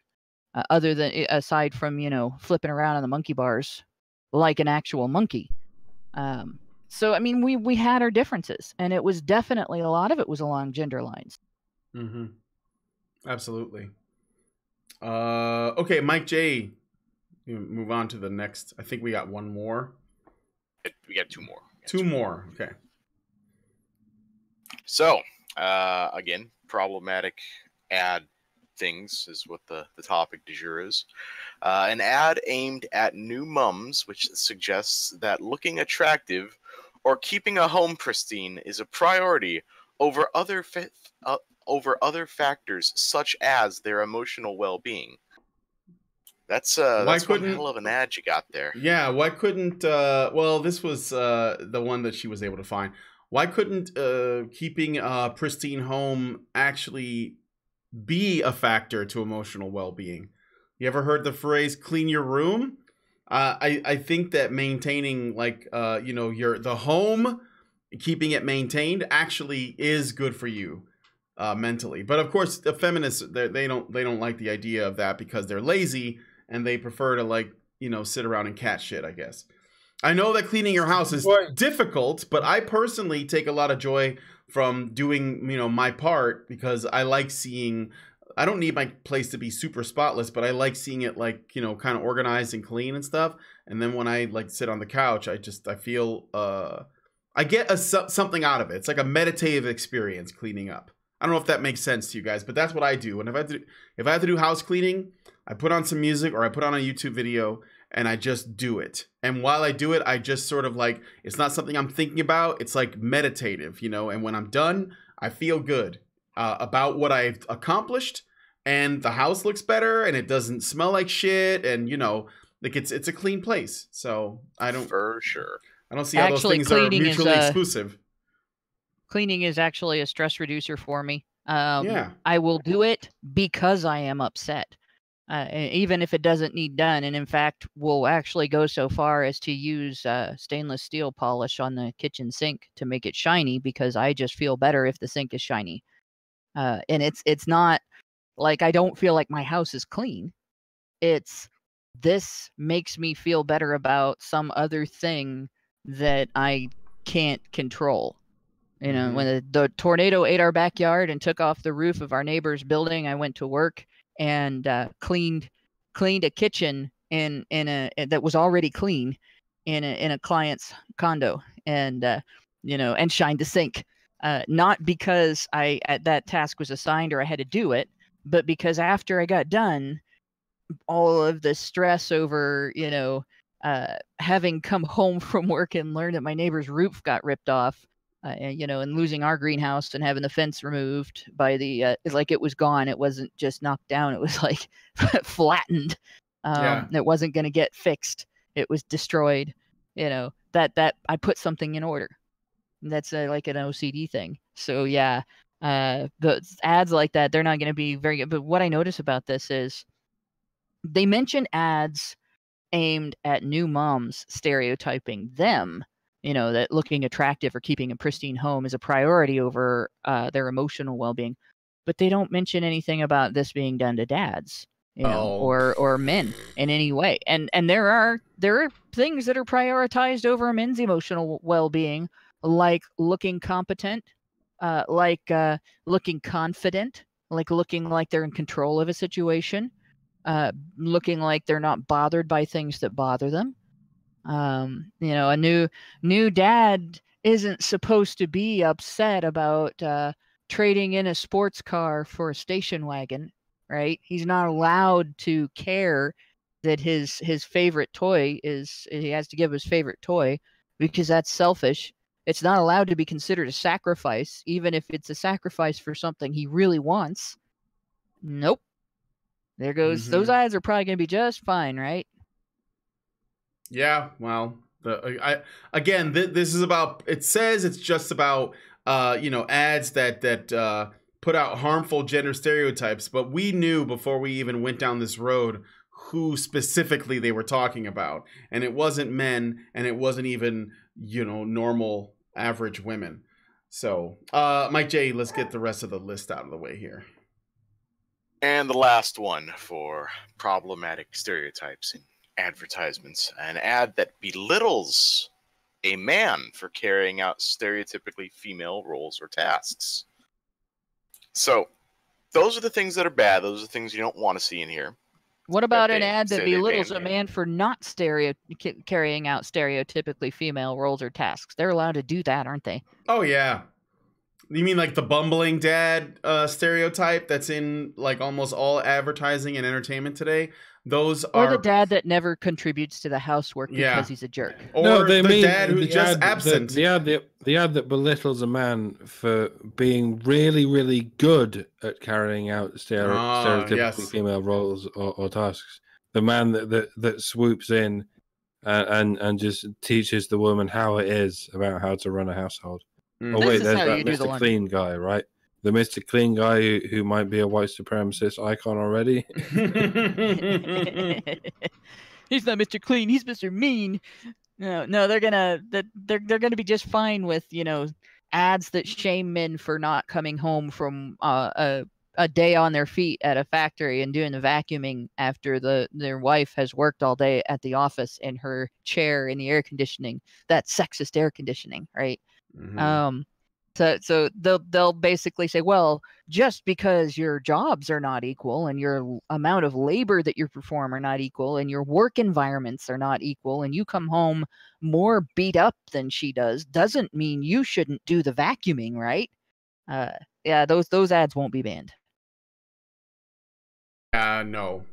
Aside from, flipping around on the monkey bars like an actual monkey. So, I mean, we had our differences, and it was definitely, a lot of it was along gender lines. Mm-hmm. Absolutely. Okay, Mike J. You move on to the next. I think we got one more. We got 2 more. Two more. Okay. So, again, problematic ad things is what the topic du jour is. An ad aimed at new mums, which suggests that looking attractive or keeping a home pristine is a priority over other factors such as their emotional well-being. That's Why one couldn't- hell of an ad you got there. Yeah, why couldn't well, this was the one that she was able to find. Why couldn't keeping a pristine home actually be a factor to emotional well-being? You ever heard the phrase clean your room? I think that maintaining like you know, the home, keeping it maintained actually is good for you mentally. But of course the feminists, they don't like the idea of that because they're lazy and they prefer to, like, you know, sit around and cat shit, I guess. I know that cleaning your house is difficult, but I personally take a lot of joy from doing, you know, my part because I like seeing, I don't need my place to be super spotless, but I like seeing it, like, you know, kind of organized and clean and stuff. And then when I like sit on the couch, I feel, I get something out of it. It's like a meditative experience cleaning up. I don't know if that makes sense to you guys, but that's what I do. And if I have to do house cleaning, I put on some music or I put on a YouTube video and I just do it. And while I do it, I just sort of like, it's not something I'm thinking about. It's like meditative, you know, and when I'm done, I feel good about what I've accomplished, and the house looks better and it doesn't smell like shit. And, you know, like it's a clean place. So I don't, For sure. I don't see how those things are mutually exclusive. Cleaning is actually a stress reducer for me. Yeah. I will do it because I am upset. Even if it doesn't need done. And in fact, we'll actually go so far as to use stainless steel polish on the kitchen sink to make it shiny, because I just feel better if the sink is shiny. And it's not like I don't feel like my house is clean. This makes me feel better about some other thing that I can't control. You know, when the tornado ate our backyard and took off the roof of our neighbor's building, I went to work and cleaned a kitchen in that was already clean in a client's condo, and you know, and shined a sink, not because that task was assigned or I had to do it, but because after I got done, all of the stress over, you know, having come home from work and learned that my neighbor's roof got ripped off, you know, and losing our greenhouse and having the fence removed by the, like it was gone. It wasn't just knocked down. It was like flattened. It wasn't going to get fixed. It was destroyed. You know, that I put something in order. That's like an OCD thing. So yeah, the ads like that, they're not going to be very good. But what I notice about this is they mention ads aimed at new moms, stereotyping them, you know, that looking attractive or keeping a pristine home is a priority over their emotional well-being. But they don't mention anything about this being done to dads, you know, or men in any way. And there are things that are prioritized over men's emotional well-being, like looking competent, like looking confident, like looking like they're in control of a situation, looking like they're not bothered by things that bother them. You know, a new dad isn't supposed to be upset about trading in a sports car for a station wagon, right? He's not allowed to care that his favorite toy he has to give his favorite toy, because that's selfish. It's not allowed to be considered a sacrifice, even if it's a sacrifice for something he really wants. Nope. There goes. Those ads are probably going to be just fine, right? Yeah, well, this is about, it says it's just about you know, ads that put out harmful gender stereotypes, but we knew before we even went down this road who specifically they were talking about, and it wasn't men, and it wasn't even, you know, normal average women. So Mike J, let's get the rest of the list out of the way here. And the last one for problematic stereotypes in advertisements, an ad that belittles a man for carrying out stereotypically female roles or tasks. So those are the things that are bad. Those are the things you don't want to see in here. What about an ad that belittles a man for not carrying out stereotypically female roles or tasks? They're allowed to do that, aren't they? Oh yeah. You mean like the bumbling dad stereotype that's in like almost all advertising and entertainment today? Those are... Or the dad that never contributes to the housework because he's a jerk. Or the dad who's just absent. The ad that belittles a man for being really, really good at carrying out stereotypically female roles or tasks. the man that swoops in and just teaches the woman how it is about how to run a household. Mm. Oh This wait, is there's how that you do the Mr. laundry. Clean guy, right? The Mr. Clean guy who might be a white supremacist icon already. He's not Mr. Clean. He's Mr. Mean. No, they're gonna be just fine with ads that shame men for not coming home from a day on their feet at a factory and doing the vacuuming after their wife has worked all day at the office in her chair in the air conditioning. That's sexist air conditioning, right? Mhm. So they'll basically say, well, just because your jobs are not equal and your amount of labor that you perform are not equal and your work environments are not equal and you come home more beat up than she doesn't mean you shouldn't do the vacuuming, right? Yeah, those ads won't be banned. No.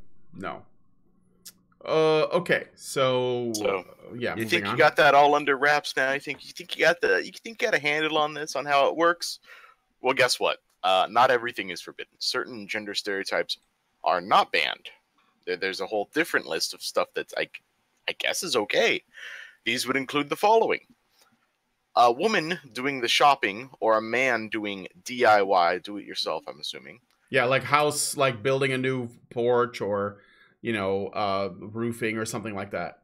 Okay. So yeah, You moving think on. you got that all under wraps now? You think you got a handle on this, on how it works? Well, guess what? Not everything is forbidden. Certain gender stereotypes are not banned. There's a whole different list of stuff that I guess is okay. These would include the following: a woman doing the shopping or a man doing DIY, do it yourself, I'm assuming. Yeah, like building a new porch or roofing or something like that.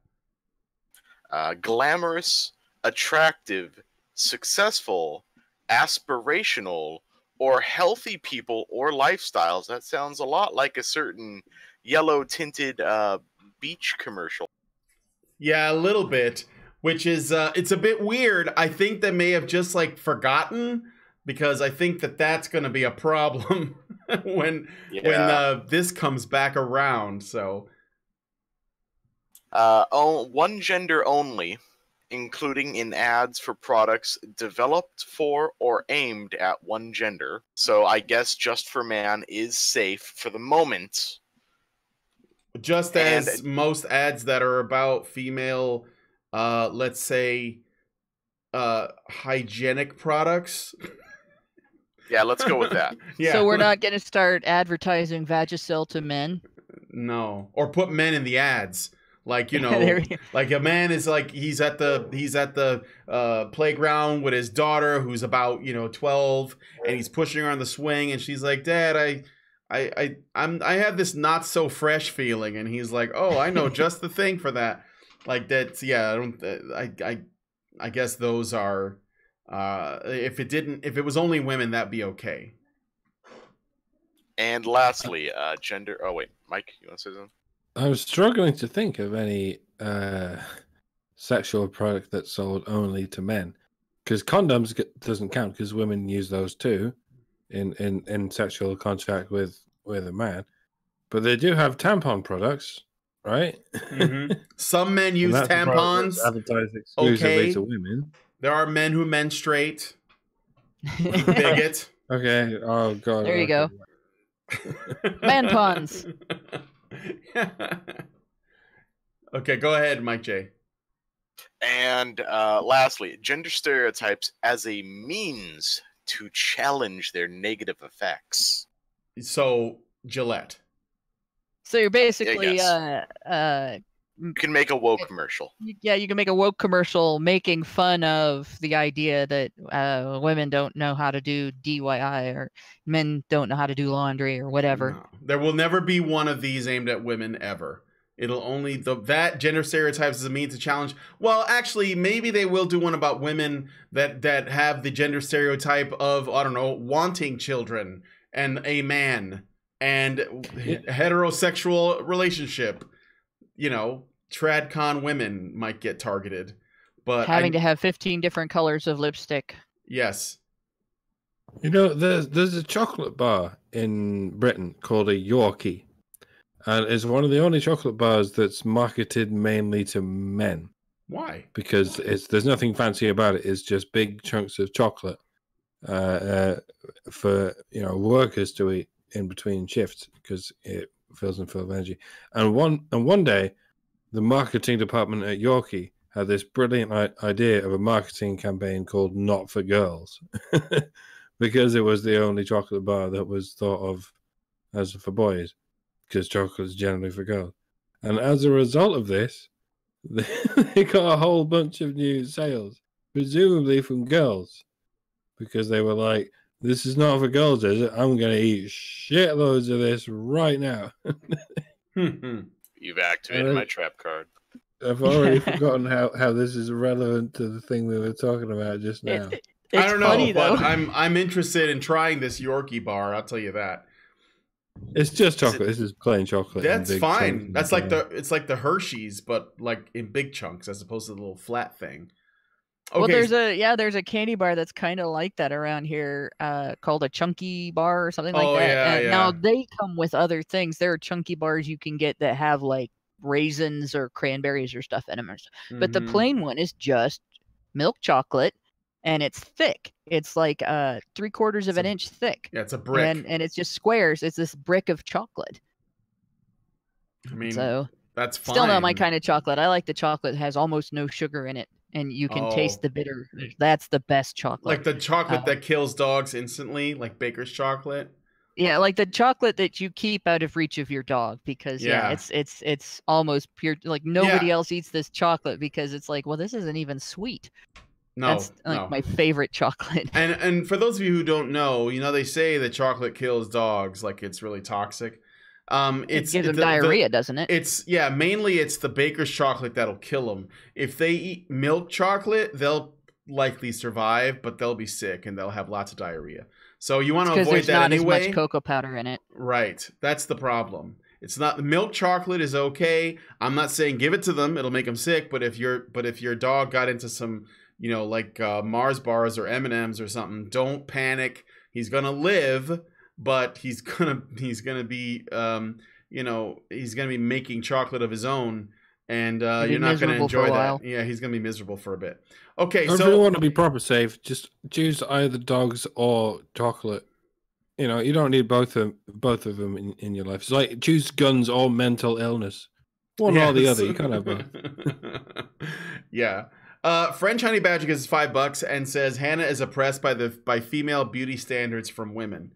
Glamorous, attractive, successful, aspirational, or healthy people or lifestyles. That sounds a lot like a certain yellow tinted beach commercial. Yeah, a little bit, which is it's a bit weird. I think they may have just forgotten, because I think that's going to be a problem when this comes back around. So one gender only, including in ads for products developed for or aimed at one gender. So I guess just for man is safe for the moment. Just as most ads that are about female, let's say, hygienic products. Yeah, let's go with that. Yeah. So we're not going to start advertising Vagisil to men? No. Or put men in the ads. Like, like a man is he's at the playground with his daughter who's about 12, and he's pushing her on the swing, and she's like, "Dad, I have this not so fresh feeling," and he's like, "Oh, I know just the thing for that." Like that's I guess those are if it was only women, that'd be okay. And lastly, gender. Oh wait, Mike, you want to say something? I was struggling to think of any sexual product that's sold only to men, because condoms doesn't count because women use those too in sexual contact with a man. But they do have tampon products, right? Mm-hmm. Some men use tampons. Advertised exclusively to women. There are men who menstruate. Bigot. Okay. Oh god. There you go. Man puns. Okay, go ahead, Mike J. And lastly, gender stereotypes as a means to challenge their negative effects. So, Gillette. So you're basically you can make a woke commercial. Yeah, you can make a woke commercial making fun of the idea that women don't know how to do DIY or men don't know how to do laundry or whatever. No. There will never be one of these aimed at women ever. It'll only that gender stereotypes as a means to challenge. Well, actually, maybe they will do one about women that have the gender stereotype of, I don't know, wanting children and a man and heterosexual relationship. Tradcon women might get targeted, but having to have 15 different colors of lipstick. Yes. There's a chocolate bar in Britain called a Yorkie, and it's one of the only chocolate bars that's marketed mainly to men. Why? Because there's nothing fancy about it. It's just big chunks of chocolate for workers to eat in between shifts, because it fills them full of energy. And one day, the marketing department at Yorkie had this brilliant idea of a marketing campaign called "Not for Girls," because it was the only chocolate bar that was thought of as for boys, because chocolate is generally for girls. And as a result of this, they got a whole bunch of new sales, presumably from girls, because they were like, this is not for girls, is it? I'm going to eat shitloads of this right now. You've activated my trap card. I've already forgotten how this is relevant to the thing we were talking about just now. I don't know, funny, but though. I'm interested in trying this Yorkie bar. I'll tell you that. It's just chocolate. This is plain chocolate. That's in big fine. chunks. That's like the Hershey's, but like in big chunks as opposed to the little flat thing. Okay. Well, there's a candy bar that's kind of like that around here, called a chunky bar or something like that. Yeah, And yeah. now they come with other things. There are chunky bars you can get that have like raisins or cranberries or stuff in them. But the plain one is just milk chocolate, and it's thick. It's like 3/4 of an inch thick. Yeah, it's a brick. And it's just squares. It's this brick of chocolate. I mean, So that's fine. still not my kind of chocolate. I like the chocolate that has almost no sugar in it, and you can taste the bitter. That's the best chocolate. Like the chocolate that kills dogs instantly, like Baker's chocolate. Yeah, like the chocolate that you keep out of reach of your dog, because it's almost pure. Like nobody else eats this chocolate because it's like, well, this isn't even sweet. No, that's like my favorite chocolate. And for those of you who don't know, they say that chocolate kills dogs, like it's really toxic. It gives them diarrhea, doesn't it? Mainly it's the Baker's chocolate that'll kill them. If they eat milk chocolate, they'll likely survive, but they'll be sick and they'll have lots of diarrhea. So you want to avoid that anyway. Because there's not as much cocoa powder in it. Right. That's the problem. It's not, milk chocolate is okay. I'm not saying give it to them. It'll make them sick. But if your dog got into some, like Mars bars or M&Ms or something, don't panic. He's going to live, but he's going to be, he's going to be making chocolate of his own. And you're not going to enjoy that. Yeah, he's going to be miserable for a bit. Okay, if you want to be proper safe, just choose either dogs or chocolate. You don't need both of them in your life. It's like choose guns or mental illness. One or the other. You can't have both. Yeah. French Honey Badger gives us $5 and says Hannah is oppressed by female beauty standards from women.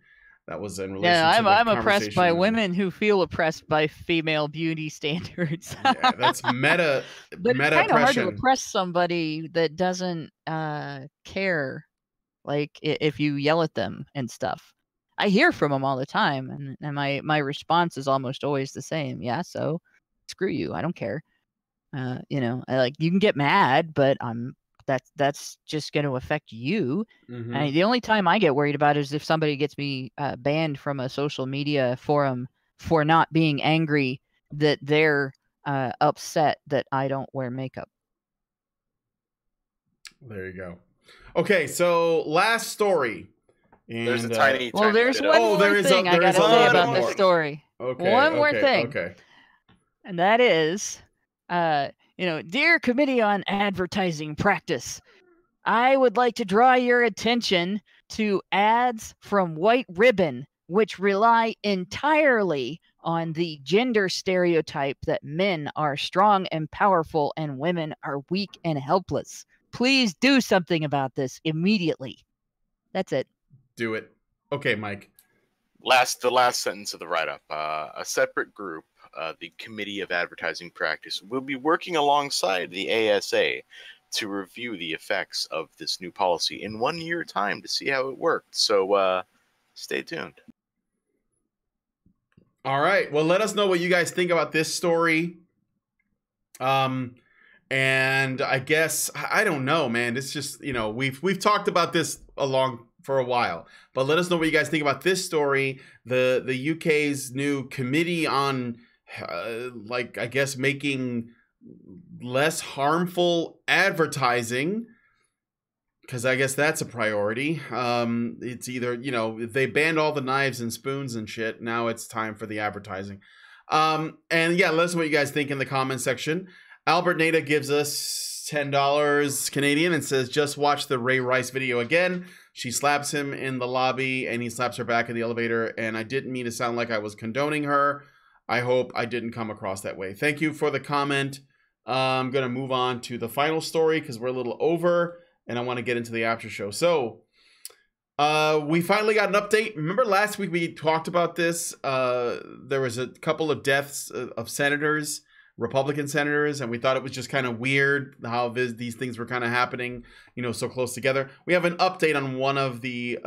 That was in relation to the I'm oppressed by women who feel oppressed by female beauty standards. Yeah, that's meta but meta it's kind of hard to oppression. oppress somebody that doesn't care, like if you yell at them and stuff. I hear from them all the time, and my response is almost always the same. Yeah, so screw you. I don't care. I you can get mad, but that's just going to affect you. Mhm. And the only time I get worried about is if somebody gets me banned from a social media forum for not being angry that they're upset that I don't wear makeup. There you go. Okay, so last story. And, There's a tiny. Well, there's one more thing I got to say about this story. Okay, One more thing. Okay. And that is, dear Committee on Advertising Practice, I would like to draw your attention to ads from White Ribbon, which rely entirely on the gender stereotype that men are strong and powerful and women are weak and helpless. Please do something about this immediately. That's it. Do it. Okay, Mike. The last sentence of the write-up. A separate group, the Committee of Advertising Practice, will be working alongside the ASA to review the effects of this new policy in 1 year time to see how it worked. So stay tuned. All right. Well, let us know what you guys think about this story. And I guess I don't know, man. It's just, we've talked about this for a while, but let us know what you guys think about this story. The UK's new committee on I guess making less harmful advertising, because I guess that's a priority. It's either, they banned all the knives and spoons and shit. Now it's time for the advertising. And yeah, let us know what you guys think in the comment section. Albert Nada gives us $10 Canadian and says, just watch the Ray Rice video again. She slaps him in the lobby and he slaps her back in the elevator. And I didn't mean to sound like I was condoning her. I hope I didn't come across that way. Thank you for the comment. I'm going to move on to the final story because we're a little over and I want to get into the after show. So we finally got an update. Remember last week we talked about this? There was a couple of deaths of senators Republican senators, and we thought it was just kind of weird how these things were kind of happening, you know, so close together. We have an update on one of the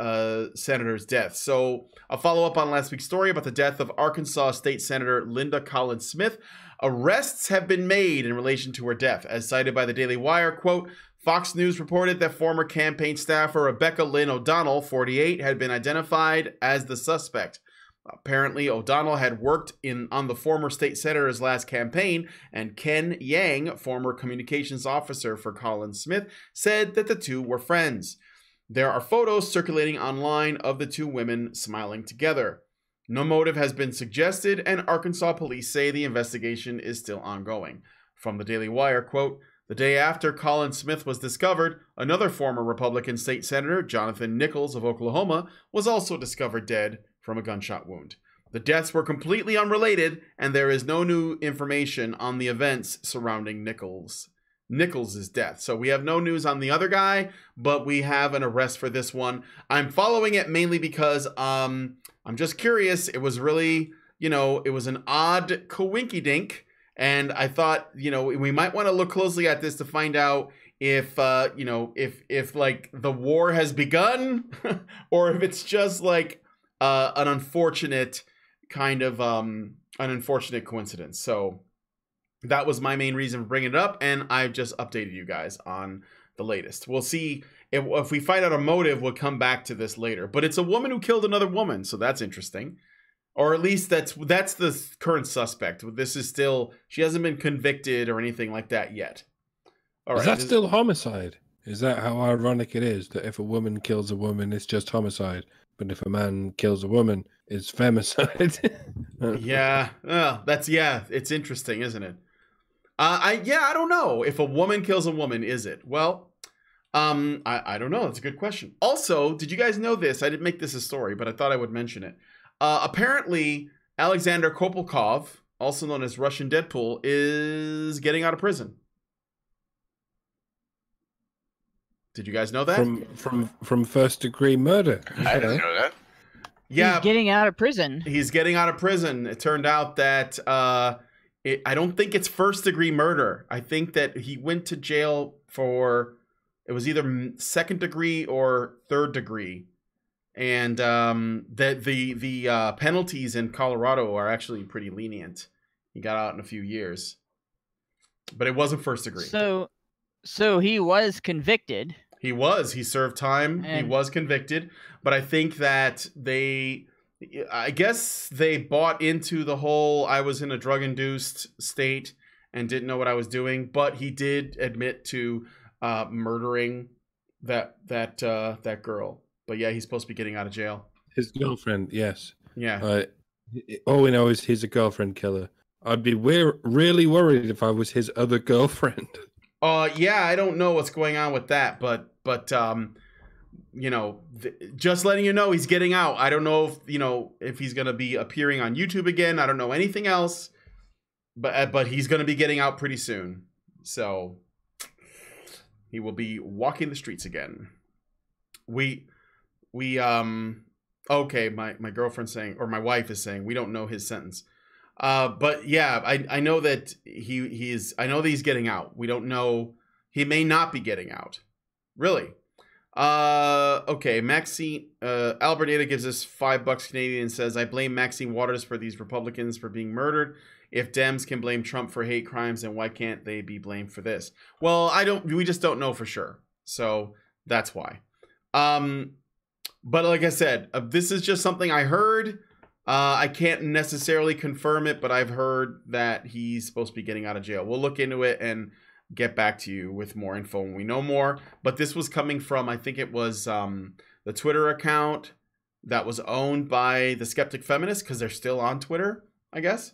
senators' deaths. So a follow-up on last week's story about the death of Arkansas State Senator Linda Collins Smith. Arrests have been made in relation to her death. As cited by the Daily Wire, quote, Fox News reported that former campaign staffer Rebecca Lynn O'Donnell, 48, had been identified as the suspect. Apparently, O'Donnell had worked on the former state senator's last campaign, and Ken Yang, former communications officer for Collins Smith, said that the two were friends. There are photos circulating online of the two women smiling together. No motive has been suggested, and Arkansas police say the investigation is still ongoing. From the Daily Wire, quote, the day after Collins Smith was discovered, another former Republican state senator, Jonathan Nichols of Oklahoma, was also discovered dead from a gunshot wound. The deaths were completely unrelated, and there is no new information on the events surrounding Nichols' death. So we have no news on the other guy, but we have an arrest for this one. I'm following it mainly because I'm just curious. It was really, you know, it was an odd coinkydink, and I thought, you know, we might want to look closely at this to find out if you know, if like the war has begun or if it's just like an unfortunate kind of an unfortunate coincidence. So that was my main reason for bringing it up, and I've just updated you guys on the latest. We'll see if we find out a motive. We'll come back to this later. But it's a woman who killed another woman, so that's interesting. Or at least that's the current suspect. This is still, she hasn't been convicted or anything like that yet. All right. Is that still homicide? Is that how ironic it is that if a woman kills a woman, it's just homicide? But if a man kills a woman, it's femicide. Yeah, it's interesting, isn't it? I don't know. If a woman kills a woman, is it? Well, I don't know. That's a good question. Also, did you guys know this? I didn't make this a story, but I thought I would mention it. Apparently, Alexander Kopelkov, also known as Russian Deadpool, is getting out of prison. Did you guys know that? From first degree murder. I didn't know that. Yeah, he's getting out of prison. He's getting out of prison. It turned out that I don't think it's first degree murder. I think that he went to jail for, it was either second degree or third degree, and that the penalties in Colorado are actually pretty lenient. He got out in a few years, but it wasn't first degree. So he was convicted. He served time. He was convicted, but I think that I guess they bought into the whole I was in a drug-induced state and didn't know what I was doing, but he did admit to murdering that girl. But yeah, he's supposed to be getting out of jail. His girlfriend, yes. Yeah. All we know is he's a girlfriend killer. I'd be really worried if I was his other girlfriend. Yeah, I don't know what's going on with that, but you know, just letting you know he's getting out. I don't know if he's going to be appearing on YouTube again. I don't know anything else, but he's going to be getting out pretty soon. So he will be walking the streets again. Okay, my girlfriend's saying, or my wife is saying, we don't know his sentence. But yeah, I know that I know that he's getting out. We don't know. He may not be getting out. Really. Okay, Maxine, Alberta gives us $5 Canadian and says, I blame Maxine Waters for these Republicans for being murdered. If Dems can blame Trump for hate crimes, then why can't they be blamed for this? Well, we just don't know for sure. So that's why. But like I said, this is just something I heard. I can't necessarily confirm it, but I've heard that he's supposed to be getting out of jail. We'll look into it and get back to you with more info when we know more. But this was coming from, I think it was the Twitter account that was owned by the Skeptic Feminist, because they're still on Twitter, I guess.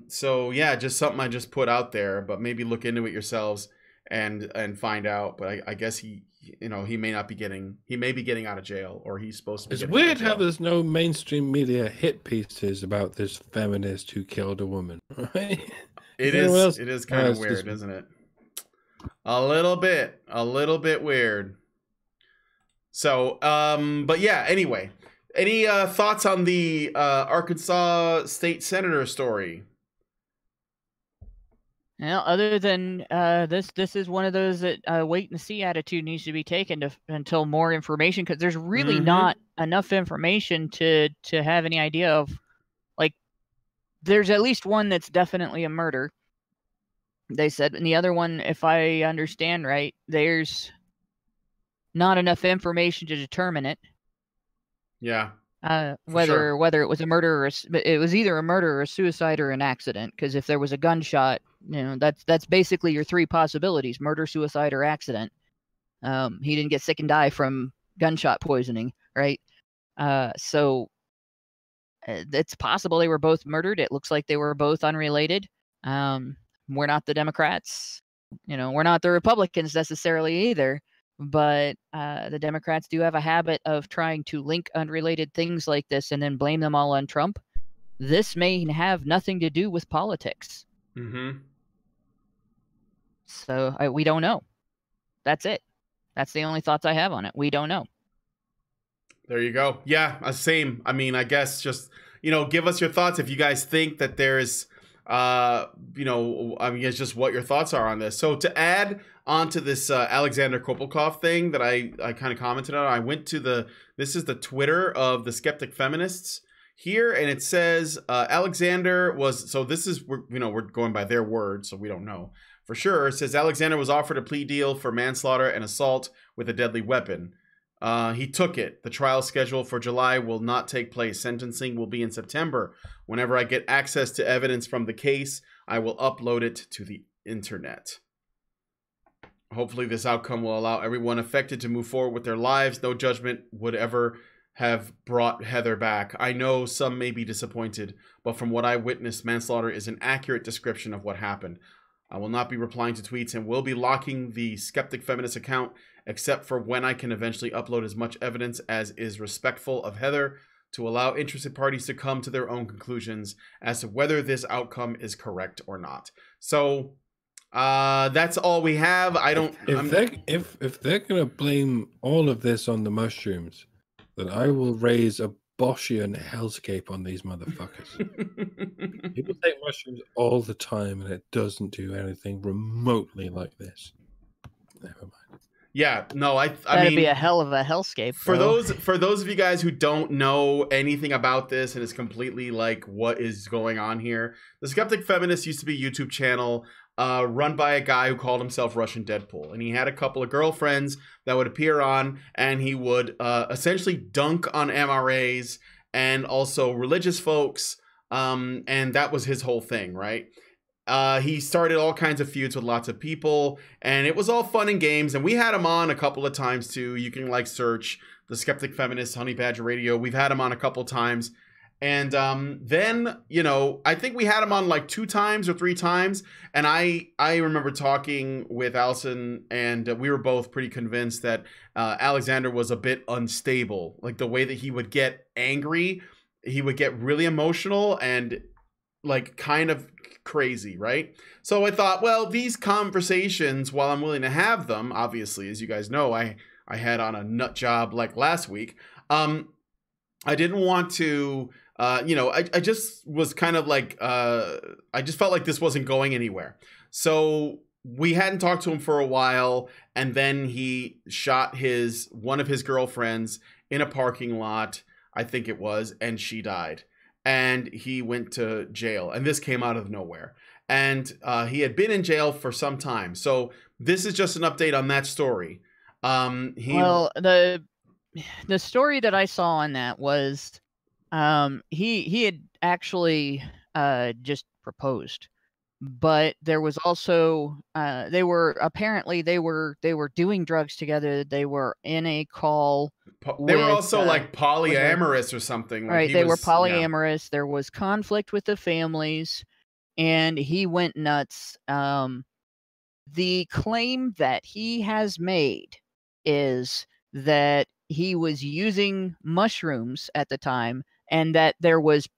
So yeah, just something I just put out there, but maybe look into it yourselves and find out. But I guess he may be getting out of jail, or he's supposed to be. It's weird how there's no mainstream media hit pieces about this feminist who killed a woman, right? It is kind of weird, isn't it? A little bit weird. So, but yeah, anyway, any thoughts on the Arkansas state senator story? Other than this is one of those that wait and see attitude needs to be taken until more information, because there's really not enough information to have any idea of, like, there's at least one that's definitely a murder, they said, and the other one, if I understand right, there's not enough information to determine it. Yeah. Whether it was a murder or it was either a murder or a suicide or an accident, because if there was a gunshot, that's basically your three possibilities: murder, suicide, or accident. He didn't get sick and die from gunshot poisoning, right? So it's possible they were both murdered. It looks like they were both unrelated. We're not the Democrats, we're not the Republicans necessarily either. But the Democrats do have a habit of trying to link unrelated things like this and then blame them all on Trump. This may have nothing to do with politics. So we don't know. That's it. That's the only thoughts I have on it. We don't know. There you go. Yeah, same. I mean, I guess just, give us your thoughts if you guys think that there's, it's just what your thoughts are on this. So to add onto this Alexander Kopelkov thing that I kind of commented on, I went to this is the Twitter of the Skeptic Feminists here, and it says Alexander was, so this is, we're going by their words, so we don't know for sure. It says Alexander was offered a plea deal for manslaughter and assault with a deadly weapon. He took it. The trial schedule for July will not take place. Sentencing will be in September. Whenever I get access to evidence from the case, I will upload it to the internet. Hopefully this outcome will allow everyone affected to move forward with their lives. No judgment would ever have brought Heather back. I know some may be disappointed, but from what I witnessed, manslaughter is an accurate description of what happened. I will not be replying to tweets and will be locking the Skeptic Feminist account, except for when I can eventually upload as much evidence as is respectful of Heather, to allow interested parties to come to their own conclusions as to whether this outcome is correct or not. So that's all we have. I don't. If they're gonna blame all of this on the mushrooms, then I will raise a Boschian hellscape on these motherfuckers. People take mushrooms all the time, and it doesn't do anything remotely like this. Never mind. Yeah, no, I That'd mean, be a hell of a hellscape. For those of you guys who don't know anything about this and is completely like, what is going on here? The Skeptic Feminist used to be a YouTube channel run by a guy who called himself Russian Deadpool, and he had a couple of girlfriends that would appear on, and he would essentially dunk on MRAs and also religious folks, and that was his whole thing, right? He started all kinds of feuds with lots of people, and it was all fun and games, and we had him on a couple of times too. You can like search the Skeptic Feminist Honey Badger Radio. We've had him on a couple of times. And then, I think we had him on like 2 times or 3 times. And I remember talking with Alison, and we were both pretty convinced that Alexander was a bit unstable. Like the way that he would get angry, he would get really emotional and like kind of crazy, right? So I thought, well, these conversations, while I'm willing to have them, obviously, as you guys know, I had on a nut job like last week. I didn't want to, I just was kind of like, I just felt like this wasn't going anywhere. So we hadn't talked to him for a while, and then he shot one of his girlfriends in a parking lot, I think it was, and she died. And he went to jail, and this came out of nowhere. And he had been in jail for some time. So this is just an update on that story. The story that I saw on that was he had actually just proposed, but there was also they were doing drugs together. They were in a call. They were also like polyamorous or something. Right, they were polyamorous. Yeah. There was conflict with the families, and he went nuts. The claim that he has made is that he was using mushrooms at the time, and that there was,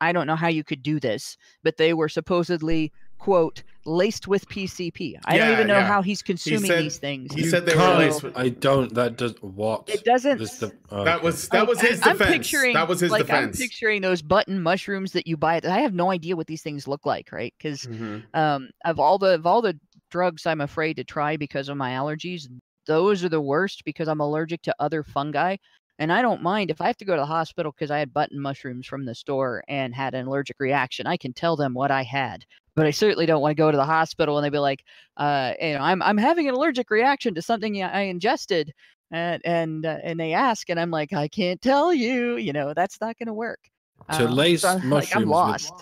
I don't know how you could do this, but they were supposedly quote, laced with PCP. I don't even know how he's consuming these things. He said they were laced with... I don't. That does what? It doesn't. That was his defense. That was his defense. I'm picturing those button mushrooms that you buy. I have no idea what these things look like, right? Because of all the drugs I'm afraid to try because of my allergies, those are the worst because I'm allergic to other fungi. And I don't mind if I have to go to the hospital because I had button mushrooms from the store and had an allergic reaction. I can tell them what I had, but I certainly don't want to go to the hospital and they'd be like, I'm having an allergic reaction to something I ingested, and they ask, and I'm like, I can't tell you. That's not going to work. To lace mushrooms, I'm lost.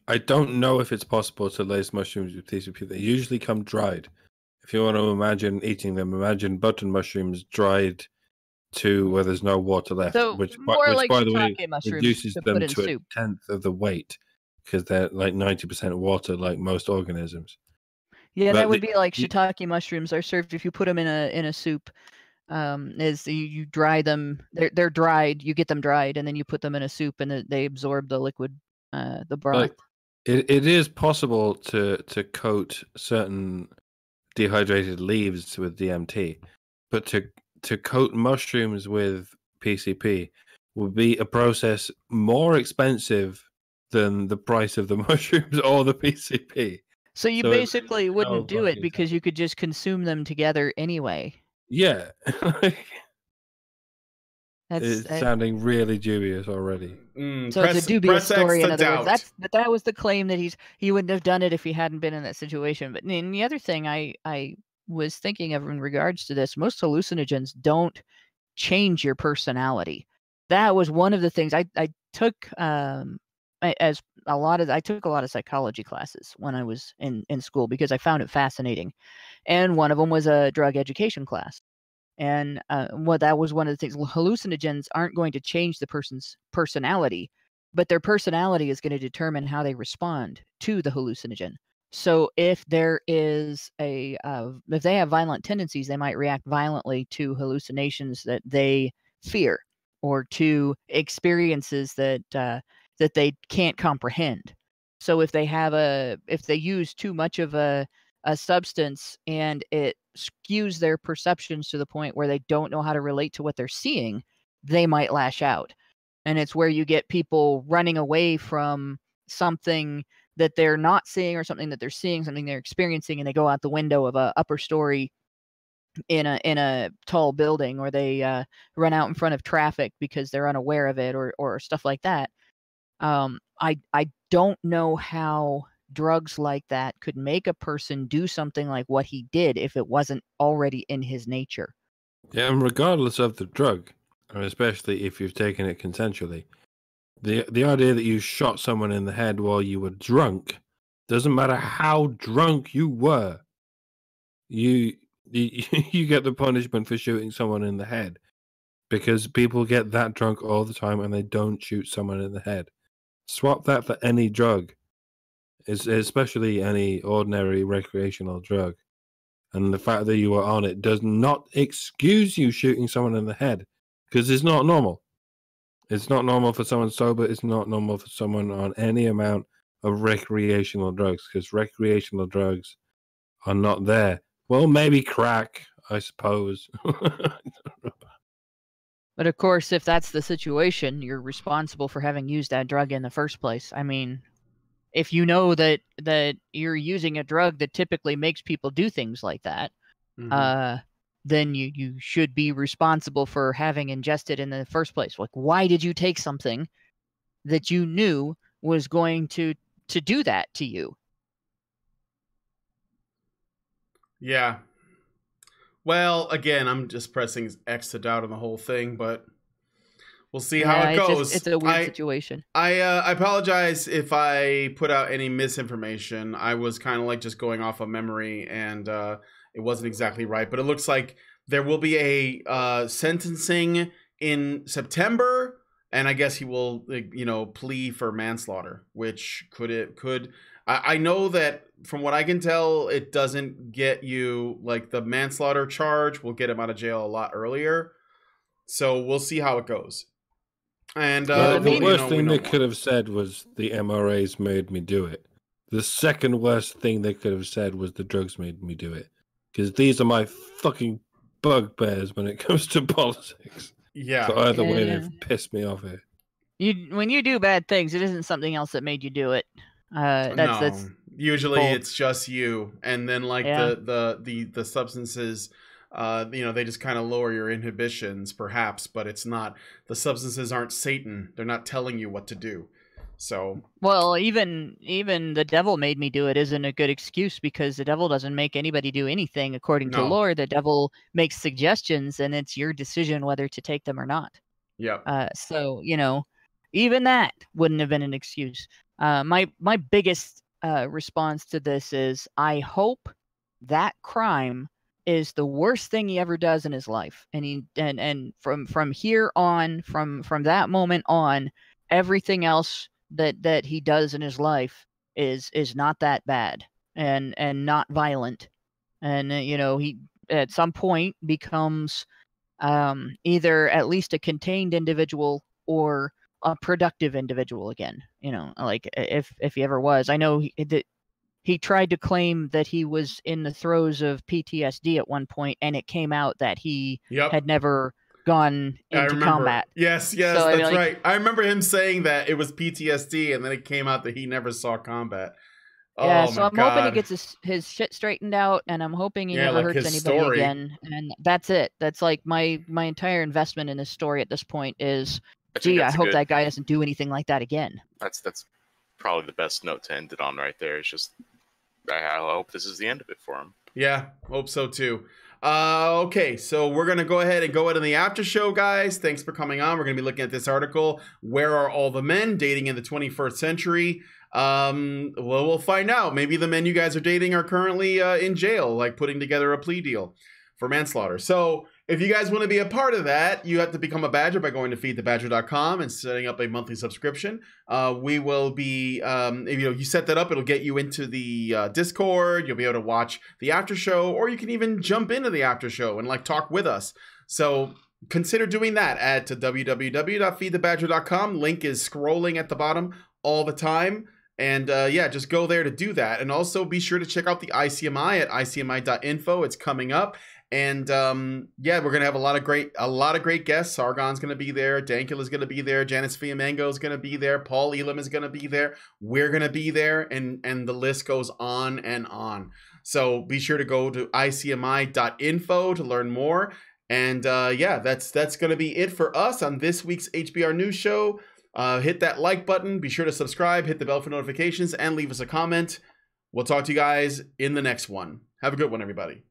I don't know if it's possible to lace mushrooms with PCP. They usually come dried. If you want to imagine eating them, imagine button mushrooms dried to where there's no water left, so which by the way reduces them to a tenth of the weight because they're like 90% water, like most organisms. Yeah, but that would be like shiitake mushrooms are served if you put them in a soup. Is you dry them? They're dried. You get them dried, and then you put them in a soup, and they absorb the liquid, the broth. Like, it is possible to coat certain dehydrated leaves with DMT, but to coat mushrooms with PCP would be a process more expensive than the price of the mushrooms or the PCP. So you basically wouldn't do it because you could just consume them together anyway. Yeah. It's sounding really dubious already. So it's a dubious story, in other words. That was the claim that he wouldn't have done it if he hadn't been in that situation. But the other thing I was thinking of in regards to this, most hallucinogens don't change your personality. That was one of the things I took I took a lot of psychology classes when I was in school because I found it fascinating. And one of them was a drug education class. And that was one of the things. Hallucinogens aren't going to change the person's personality, but their personality is going to determine how they respond to the hallucinogen. So if there is if they have violent tendencies, they might react violently to hallucinations that they fear or to experiences that they can't comprehend. So if they use too much of a substance and it skews their perceptions to the point where they don't know how to relate to what they're seeing, they might lash out. And it's where you get people running away from something that they're not seeing or something that they're seeing, something they're experiencing, and they go out the window of a upper story in a tall building, or they run out in front of traffic because they're unaware of it, or stuff like that. I don't know how drugs like that could make a person do something like what he did if it wasn't already in his nature. Yeah, and regardless of the drug, and especially if you've taken it consensually, the idea that you shot someone in the head while you were drunk, doesn't matter how drunk you were, you get the punishment for shooting someone in the head, because people get that drunk all the time and they don't shoot someone in the head. Swap that for any drug, especially any ordinary recreational drug, and the fact that you were on it does not excuse you shooting someone in the head, because it's not normal. It's not normal for someone sober. It's not normal for someone on any amount of recreational drugs, because recreational drugs are not there. Well, maybe crack, I suppose. But of course, if that's the situation, you're responsible for having used that drug in the first place. I mean, if you know that you're using a drug that typically makes people do things like that, then you should be responsible for having ingested in the first place. Like, why did you take something that you knew was going to do that to you? Yeah. Well, again, I'm just pressing X to doubt on the whole thing, but we'll see how it goes. It's a weird situation. I apologize if I put out any misinformation. I was kind of like just going off of memory, and it wasn't exactly right. But it looks like there will be a sentencing in September, and I guess he will, plea for manslaughter, which could. I know that from what I can tell, it doesn't get you, like, the manslaughter charge will get him out of jail a lot earlier. So we'll see how it goes. And the worst thing they could have said was the MRAs made me do it. The second worst thing they could have said was the drugs made me do it. Because these are my fucking bugbears when it comes to politics. Yeah. So either way, they've pissed me off here. When you do bad things, it isn't something else that made you do it. That's usually bold. it's just you, and then like the substances, they just kind of lower your inhibitions, perhaps, but it's not. The substances aren't Satan; they're not telling you what to do. So well, even the devil made me do it isn't a good excuse, because the devil doesn't make anybody do anything according to lore. The devil makes suggestions, and it's your decision whether to take them or not. Yeah. So even that wouldn't have been an excuse. My biggest response to this is, I hope that crime is the worst thing he ever does in his life, and from here on, from that moment on, everything else that he does in his life is not that bad and not violent, and he at some point becomes either at least a contained individual or a productive individual again. Like if he ever was. I know he tried to claim that he was in the throes of PTSD at one point, and it came out that he had never gone into combat. Yes, So, that's right. I remember him saying that it was PTSD, and then it came out that he never saw combat. Yeah, so I'm hoping he gets his shit straightened out, and I'm hoping he never hurts anybody again. And that's it. That's like my entire investment in this story at this point is, I hope that guy doesn't do anything like that again. That's probably the best note to end it on right there. It's just, I hope this is the end of it for him. Yeah, hope so too. Okay, so we're going to go ahead and go into the after show, guys. Thanks for coming on. We're going to be looking at this article, Where Are All the Men? Dating in the 21st Century. We'll find out. Maybe the men you guys are dating are currently in jail, like putting together a plea deal for manslaughter. So if you guys want to be a part of that, you have to become a Badger by going to feedthebadger.com and setting up a monthly subscription. We will be, if you set that up, it'll get you into the Discord. You'll be able to watch the after show, or you can even jump into the after show and like talk with us. So consider doing that at www.feedthebadger.com. Link is scrolling at the bottom all the time. And just go there to do that. And also be sure to check out the ICMI at icmi.info. It's coming up. And we're gonna have a lot of great guests. Sargon's gonna be there, Dankula's gonna be there, Janice Fiamengo is gonna be there, Paul Elam is gonna be there, we're gonna be there, and the list goes on and on. So be sure to go to icmi.info to learn more. And that's gonna be it for us on this week's HBR News Show. Hit that like button, be sure to subscribe, hit the bell for notifications, and leave us a comment. We'll talk to you guys in the next one. Have a good one, everybody.